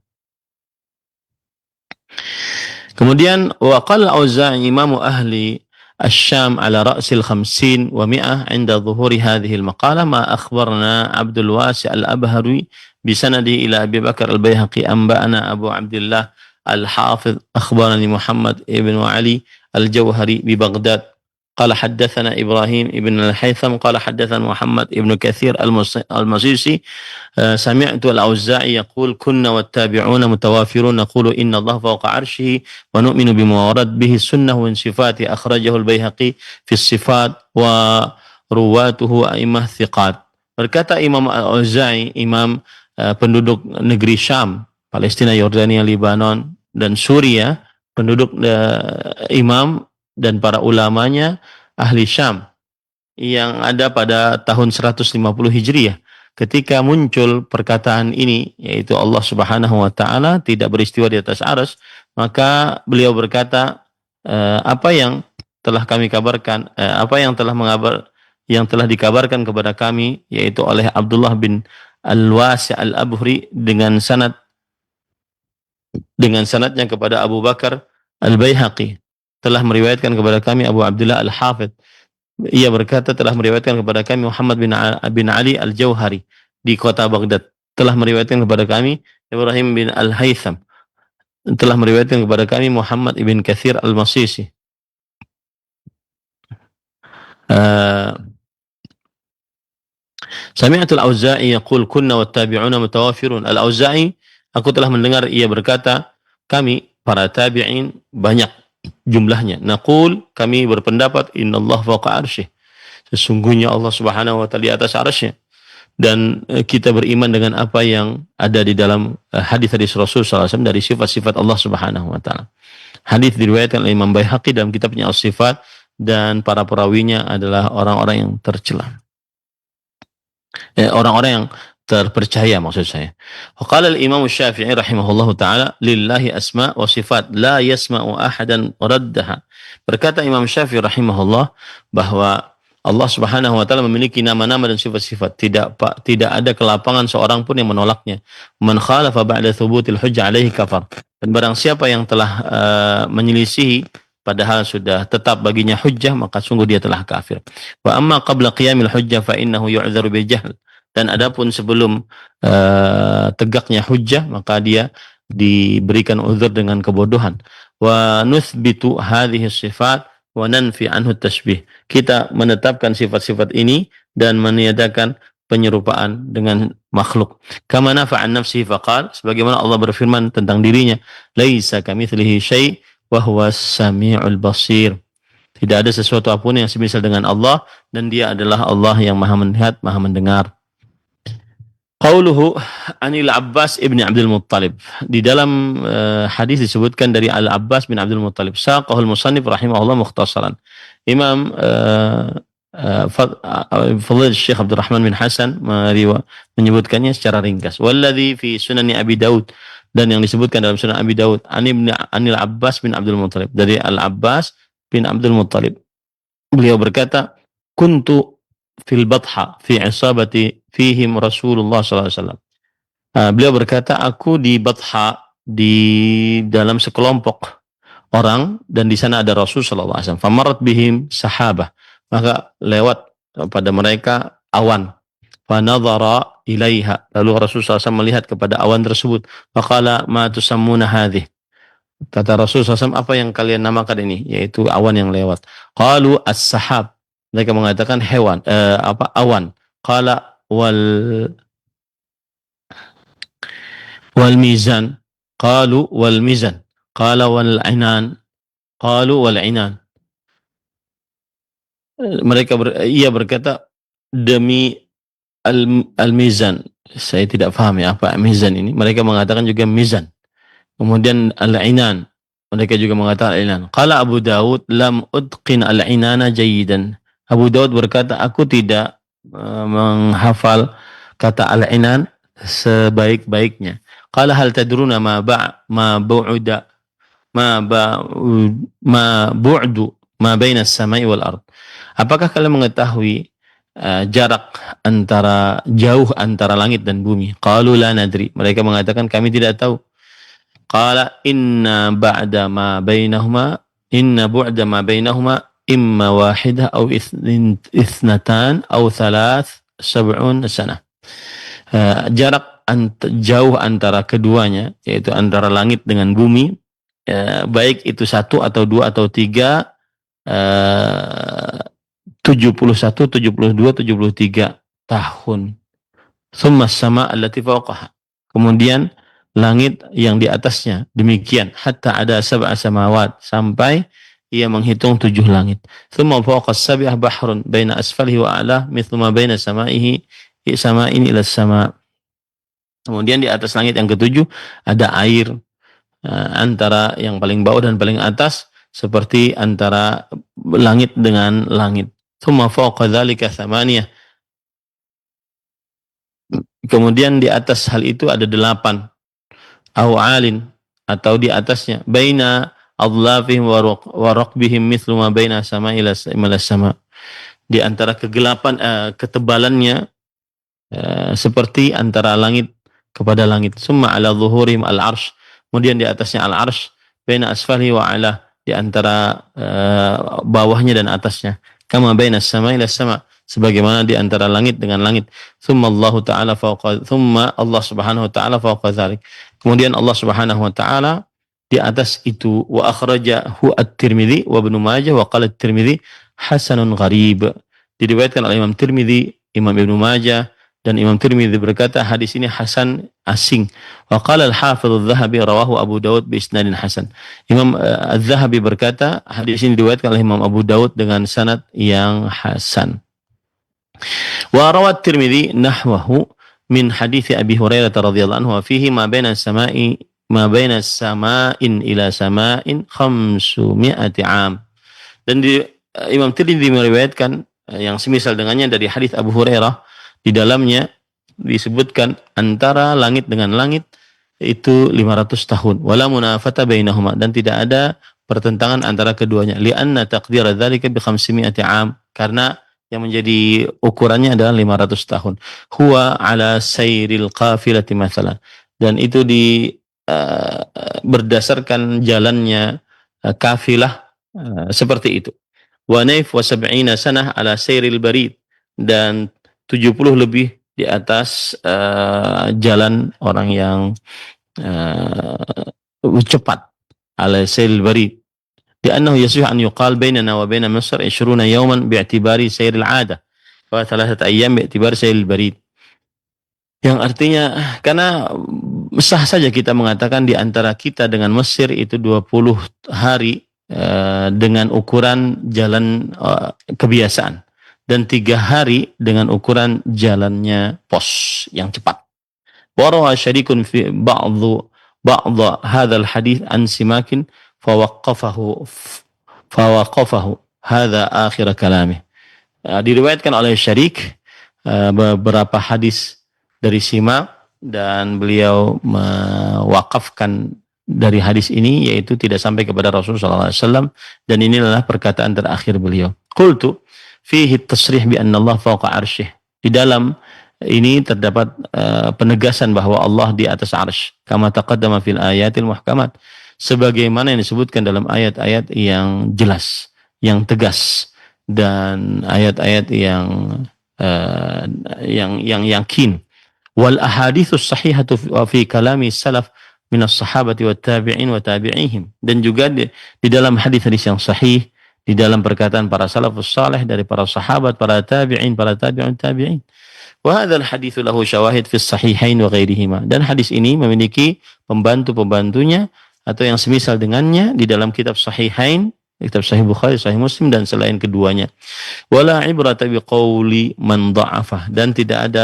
Kemudian waqal Auza'i imamu ahli الشام على رأس 50 و100 عند ظهور هذه المقالة ما أخبرنا عبد الواسع الأبهري بسنده إلى أبي بكر البيهقي أنبأنا أبو عبد الله الحافظ أخبرني محمد بن علي الجوهري ببغداد قال حدثنا إبراهيم ابن الهيثم قال حدثنا محمد ابن كثير المصيصي سمعت الأوزاعي يقول كنا والتابعون متوافرون نقول إن الله فوق عرشه ونؤمن بما ورد به السنة من صفاته أخرجه البيهقي في الصفات ورواته أئمة ثقات. Berkata Imam Al-Auza'i, imam penduduk negeri Syam, Palestina, Yordania, Libanon, dan Suria, penduduk imam dan para ulamanya ahli Syam yang ada pada tahun 150 Hijriah. Ketika muncul perkataan ini, yaitu Allah Subhanahu wa taala tidak beristiwa di atas arsy, maka beliau berkata, apa yang telah kami kabarkan, yang telah dikabarkan kepada kami, yaitu oleh Abdullah bin Al-Wasi' Al-Abhri dengan sanadnya kepada Abu Bakar Al-Baihaqi, telah meriwayatkan kepada kami Abu Abdullah Al-Hafidh. Ia berkata telah meriwayatkan kepada kami Muhammad bin Ali Al-Jauhari di kota Baghdad. Telah meriwayatkan kepada kami Ibrahim bin Al-Haytham. Telah meriwayatkan kepada kami Muhammad ibn Kathir Al-Masisi. Sami'atul Auza'i yaqul kunna wattabi'una mutawafirun. Al-Auza'i, aku telah mendengar ia berkata, kami para tabi'in banyak jumlahnya. Naqul, kami berpendapat innallaha fawqa arsyih. Sesungguhnya Allah Subhanahu wa taala di atas arsy-Nya. Dan kita beriman dengan apa yang ada di dalam hadis-hadis Rasul sallallahu alaihi wasallam dari sifat-sifat Allah Subhanahu wa taala. Hadis diriwayatkan oleh Imam Baihaqi dalam kitabnya As-Sifat, dan para perawinya adalah orang-orang yang tercela. Orang-orang yang terpercaya, maksud saya. Qala al-Imam Syafi'i rahimahullahu taala, lillahi asma wa sifat la yasma'u ahadan raddaha. Berkata Imam Syafi'i rahimahullah bahwa Allah Subhanahu wa taala memiliki nama-nama dan sifat-sifat, tidak ada kelapangan seorang pun yang menolaknya. Man khalafa ba'da thubutil hujjah alaihi kafar. Dan barang siapa yang telah menyelisihi padahal sudah tetap baginya hujjah, maka sungguh dia telah kafir. Wa amma qabla qiyamil hujjah fa innahu yu'dzaru bil jahl. Dan adapun sebelum tegaknya hujjah, maka dia diberikan uzur dengan kebodohan. Wa nuthbitu hadhihi sifat wa nanfi anhu tashbih. Kita menetapkan sifat-sifat ini dan meniadakan penyerupaan dengan makhluk. Kama nafa'an nafsihi faqal, sebagaimana Allah berfirman tentang dirinya, laisa kamitslihi syai' wa huwas samiul basir. Tidak ada sesuatu apapun yang semisal dengan Allah, dan dia adalah Allah yang maha melihat, maha mendengar. Qauluhu anil Abbas ibn Abdul Muttalib. Di dalam hadis disebutkan dari Al-Abbas bin Abdul Muttalib. Saqahul musannif rahimahullah mukhtasaran. Imam Fadil Syekh Abdul Rahman bin Hasan menyebutkannya secara ringkas. Walladhi fi sunani Abi Daud. Dan yang disebutkan dalam sunan Abi Daud. Anil Abbas bin Abdul Muttalib. Dari Al-Abbas bin Abdul Muttalib. Beliau berkata, kuntu fil Batha fi isabati fihim Rasulullah sallallahu alaihi wasallam. Beliau berkata, aku di Batha, di dalam sekelompok orang, dan di sana ada Rasul sallallahu alaihi wasallam. Famarat bihim sahabah, maka lewat pada mereka awan. Fanadhara ilaiha, lalu Rasul sallallahu alaihi wasallam melihat kepada awan tersebut. Faqala ma tusammuna hadhihi. Kata Rasul sallallahu alaihi wasallam, apa yang kalian namakan ini? Yaitu awan yang lewat. Qalu as-sahab. Mereka mengatakan hewan, awan. Qala wal mizan. Qalu wal mizan. Qala wal inan. Qalu wal inan. Ia berkata, demi al-mizan. Saya tidak paham ya apa mizan ini. Mereka mengatakan juga mizan. Kemudian al-inan. Mereka juga mengatakan al-inan. Qala Abu Dawud lam udqin al-inana jayidan. Abu Daud berkata, aku tidak menghafal kata al-inan sebaik-baiknya. Qala hal tadruna ma bu'du ma baina as-sama'i wal ard. Apakah kalian mengetahui jarak jauh antara langit dan bumi? Qalu la nadri. Mereka mengatakan kami tidak tahu. Qala inna bu'da ma bainahuma imma wahidah atau ithnatan atau thalath sab'un sanah. Jarak jauh antara keduanya, yaitu antara langit dengan bumi, baik itu 1 atau 2 atau 3 71, 72, 73 tahun. Thumma as-sama' allati fawqaha. Kemudian langit yang di atasnya demikian, hatta ada sab'a samawat, sampai ia menghitung 7 langit. Thumma fawqa as-sab'ah bahrun baina asfalihi wa a'lah mithlu ma baina sama'in ila as-sama'. Kemudian di atas langit yang ketujuh ada air, antara yang paling bawah dan paling atas seperti antara langit dengan langit. Thumma fawqa dzalika thamaniyah. Kemudian di atas hal itu ada 8 awalin, atau di atasnya baina adlafihim wa raqbihim mithlu ma baina sama ila sama, di antara kegelapan ketebalannya seperti antara langit kepada langit. Summa ala zuhurihim al-arsh, kemudian di atasnya al-arsh, baina asfalihi wa ala, di antara bawahnya dan atasnya, kama baina sama ila sama, sebagaimana di antara langit dengan langit. Thumma Allah Ta'ala fawqa, thumma Allah Subhanahu wa Ta'ala fawqa dzalik. Kemudian Allah Subhanahu wa Ta'ala di atas itu. Wa akhrajahu at-Tirmidzi wa Ibnu Majah wa qala at-Tirmidzi hasanun gharib. Diriwayatkan oleh Imam Tirmidzi, Imam Ibnu Majah, dan Imam Tirmidzi berkata hadis ini hasan, asing. Wa qala al-Hafidz adz-Dzahabi rawahu Abu Dawud bi isnadin hasan. Imam adz-Dzahabi berkata hadis ini diriwayatkan oleh Imam Abu Dawud dengan sanad yang hasan. Wa rawat Tirmidzi nahwahu min hadits Abi Hurairah radhiyallahu anhu fihi ma baina sama'in ila sama'in 500 am. Dan Imam Tirmidzi meriwayatkan yang semisal dengannya dari hadis Abu Hurairah, di dalamnya disebutkan antara langit dengan langit itu 500 tahun. Wala munafata bainahuma, dan tidak ada pertentangan antara keduanya. Li'anna taqdira dzalika bi 500 am, karena yang menjadi ukurannya adalah 500 tahun. Huwa ala sayril qafilati mathalan, dan itu berdasarkan jalannya kafilah seperti itu. Wa naif wa sab'ina sanah ala sayril barid, dan 70 lebih di atas jalan orang yang cepat, ala sayril barid. لأنه يصح أن يقال بيننا وبين مصر 20 يوما باعتبار سير العادة و3 أيام باعتبار سير البريد. Yang artinya, karena sah saja kita mengatakan di antara kita dengan Mesir itu 20 hari dengan ukuran jalan kebiasaan, dan 3 hari dengan ukuran jalannya pos yang cepat. Warawa syarikun fi ba'd hadzal hadits an simakin fawaqafahu hadza akhir kalamih. Diriwayatkan oleh Syarik beberapa hadis dari Simak, dan beliau mewakafkan dari hadis ini, yaitu tidak sampai kepada Rasulullah SAW, dan ini adalah perkataan terakhir beliau. Qultu fihi tasrih bi anna Allah fawqa arsyih. Di dalam ini terdapat penegasan bahwa Allah di atas arsy, kama taqaddama fil ayatil muhkamat, sebagaimana yang disebutkan dalam ayat-ayat yang jelas, yang tegas, dan ayat-ayat yang yakin. Wal ahaditsus sahihatu fi kalami salaf minas sahabati wat tabi'in wa tabi'ihim, dan juga di dalam hadis-hadis yang sahih, di dalam perkataan para salafus saleh dari para sahabat, para tabi'in, para tabi'un tabi'in. Wa hadzal haditsu lahu syawahid fi sahihain wa ghairihima, dan hadis ini memiliki pembantu-pembantunya atau yang semisal dengannya di dalam kitab Sahihain, kitab Sahih Bukhari, Sahih Muslim, dan selain keduanya. Wala ibrata biqauli man dha'afa, dan tidak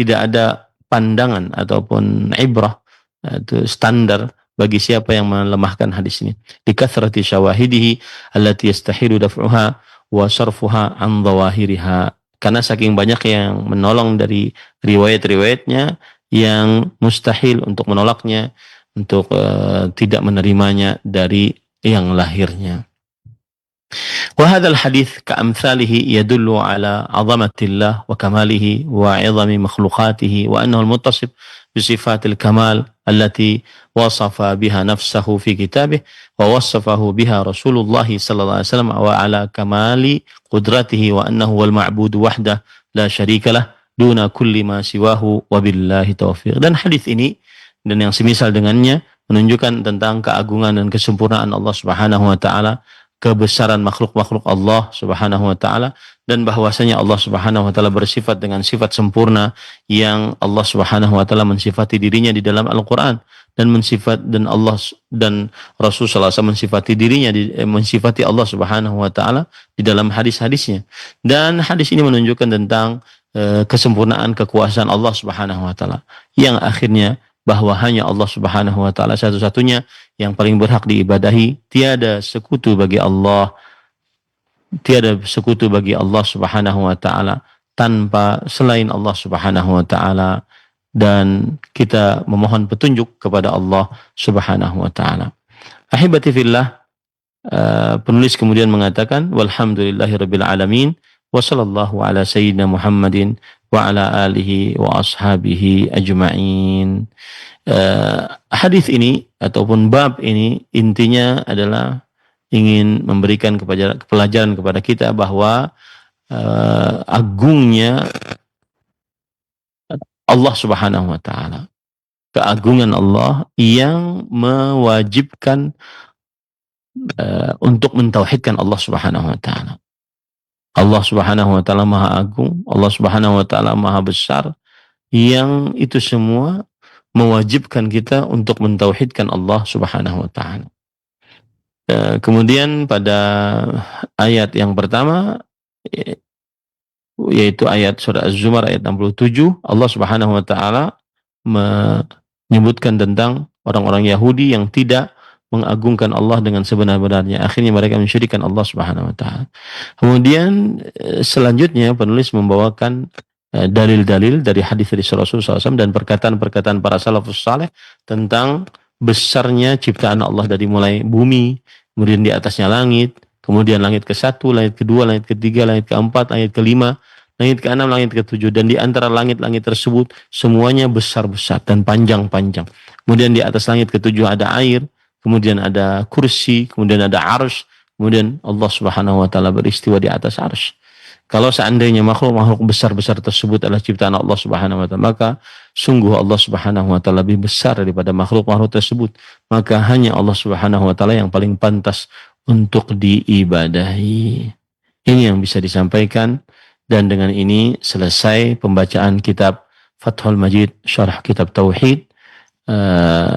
ada pandangan ataupun ibrah atau standar bagi siapa yang melemahkan hadis ini. Di kathrati syawahidihi allati yastahilu daf'uha wa sarfuha an dhawahiriha, karena saking banyak yang menolong dari riwayat-riwayatnya yang mustahil untuk menolaknya, untuk tidak menerimanya dari yang lahirnya. Wa hadzal hadits ka'amsalihi yadullu ala 'azamatillah wa kamalihi wa 'izami makhluqatihi wa annahu al-muttasif bi sifatil kamal allati wasafa biha nafsahu fi kitabih wa wasafahu biha Rasulullah sallallahu alaihi wasallam wa ala kamali qudratihi wa annahu wal ma'budu wahdah la syarika lah duna kulli ma siwahu wa billahi taufiq. Dan hadis ini dan yang semisal dengannya menunjukkan tentang keagungan dan kesempurnaan Allah Subhanahu wa taala, kebesaran makhluk-makhluk Allah Subhanahu wa taala, dan bahwasanya Allah Subhanahu wa taala bersifat dengan sifat sempurna yang Allah Subhanahu wa taala mensifati dirinya di dalam Al-Qur'an, dan Allah dan Rasul sallallahu alaihi wasallam mensifati dirinya mensifati Allah Subhanahu wa taala di dalam hadis-hadisnya. Dan hadis ini menunjukkan tentang kesempurnaan kekuasaan Allah Subhanahu wa taala, yang akhirnya bahwa hanya Allah Subhanahu wa taala satu-satunya yang paling berhak diibadahi, tiada sekutu bagi Allah Subhanahu wa taala tanpa selain Allah Subhanahu wa taala, dan kita memohon petunjuk kepada Allah Subhanahu wa taala. Ahibati fillah, penulis kemudian mengatakan walhamdulillahirabbil alamin wa sallallahu ala sayyidina Muhammadin wa ala alihi wa ashabihi ajma'in. Hadis ini ataupun bab ini intinya adalah ingin memberikan pelajaran kepada kita bahwa agungnya Allah Subhanahu wa taala, keagungan Allah yang mewajibkan untuk mentauhidkan Allah Subhanahu wa taala. Allah Subhanahu wa taala Maha Agung, Allah Subhanahu wa taala Maha Besar, yang itu semua mewajibkan kita untuk mentauhidkan Allah Subhanahu wa taala. Kemudian pada ayat yang pertama, yaitu ayat surah Az-Zumar ayat 67, Allah Subhanahu wa taala menyebutkan tentang orang-orang Yahudi yang tidak mengagungkan Allah dengan sebenar-benarnya. Akhirnya mereka mensyirikkan Allah Subhanahu wa taala. Kemudian selanjutnya penulis membawakan dalil-dalil dari hadis dari Rasulullah SAW dan perkataan-perkataan para salafus saleh tentang besarnya ciptaan Allah, dari mulai bumi, kemudian di atasnya langit, kemudian langit ke-1, langit ke-2, langit ke-3, langit ke-4, langit ke-5, langit ke-6, langit ke-7, dan di antara langit-langit tersebut semuanya besar-besar dan panjang-panjang. Kemudian di atas langit ke-7 ada air, kemudian ada kursi, kemudian ada arsy, kemudian Allah Subhanahu wa taala beristiwa di atas arsy. Kalau seandainya makhluk-makhluk besar-besar tersebut adalah ciptaan Allah Subhanahu wa taala, maka sungguh Allah Subhanahu wa taala lebih besar daripada makhluk-makhluk tersebut. Maka hanya Allah Subhanahu wa taala yang paling pantas untuk diibadahi. Ini yang bisa disampaikan, dan dengan ini selesai pembacaan kitab Fathul Majid Syarah Kitab Tauhid.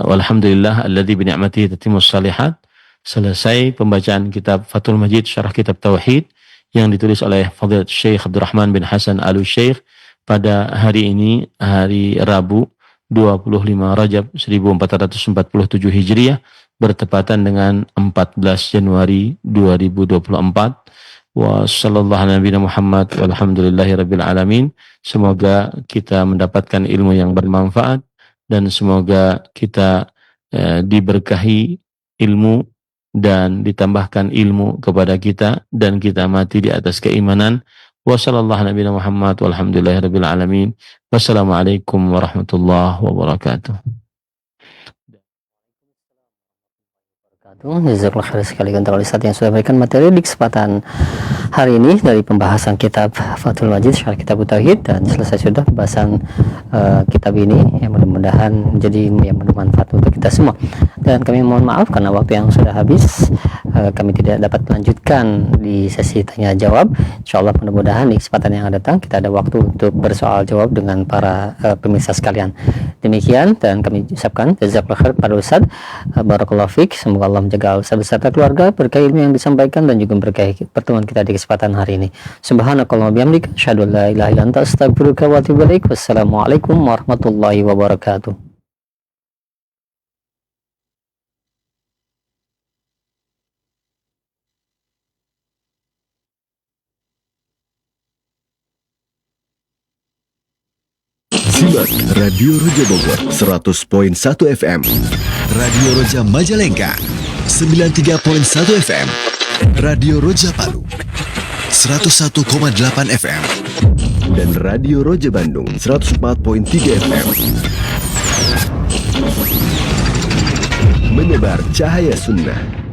Walhamdulillah alladzi bi ni'matihi tatimmus shalihat. Selesai pembacaan kitab Fathul Majid Syarah Kitab Tauhid yang ditulis oleh Fadilat Syekh Abdurrahman bin Hasan Al-Syekh pada hari ini, hari Rabu 25 Rajab 1447 Hijriah, bertepatan dengan 14 Januari 2024. Wa sallallahu ala nabiyina Muhammad walhamdulillahirabbil alamin. Semoga kita mendapatkan ilmu yang bermanfaat, dan semoga kita diberkahi ilmu dan ditambahkan ilmu kepada kita, dan kita mati di atas keimanan. Wa sallallahu ala nabiyina Muhammad walhamdulillahirabbil alamin. Wassalamualaikum warahmatullahi wabarakatuh. Jazakallah khair sekali untuk Ustaz yang sudah berikan materi di kesempatan hari ini dari pembahasan kitab Fathul Majid Syarah Kitab Tauhid, dan selesai sudah pembahasan kitab ini yang mudah-mudahan menjadi yang bermanfaat untuk kita semua. Dan kami mohon maaf karena waktu yang sudah habis, kami tidak dapat melanjutkan di sesi tanya jawab. Insyaallah mudah-mudahan di kesempatan yang akan datang kita ada waktu untuk bersoal jawab dengan para pemirsa sekalian. Demikian, dan kami ucapkan jazakallahu khair pada Ustaz, barakallahu fiik. Semoga Allah menjaga Ustaz beserta keluarga, berkah ilmu yang disampaikan, dan juga berkah pertemuan kita di kesempatan hari ini. Subhanakallahumma bihamdika asyhadu an la ilaha illa anta astaghfiruka wa atubu ilaik. Wassalamualaikum warahmatullahi wabarakatuh. Simak Radio Roja Bogor 100.1 FM, Radio Roja Majalengka 93.1 FM, Radio Roja Palu 101,8 FM, dan Radio Roja Bandung 104.3 FM. Menebar cahaya sunnah.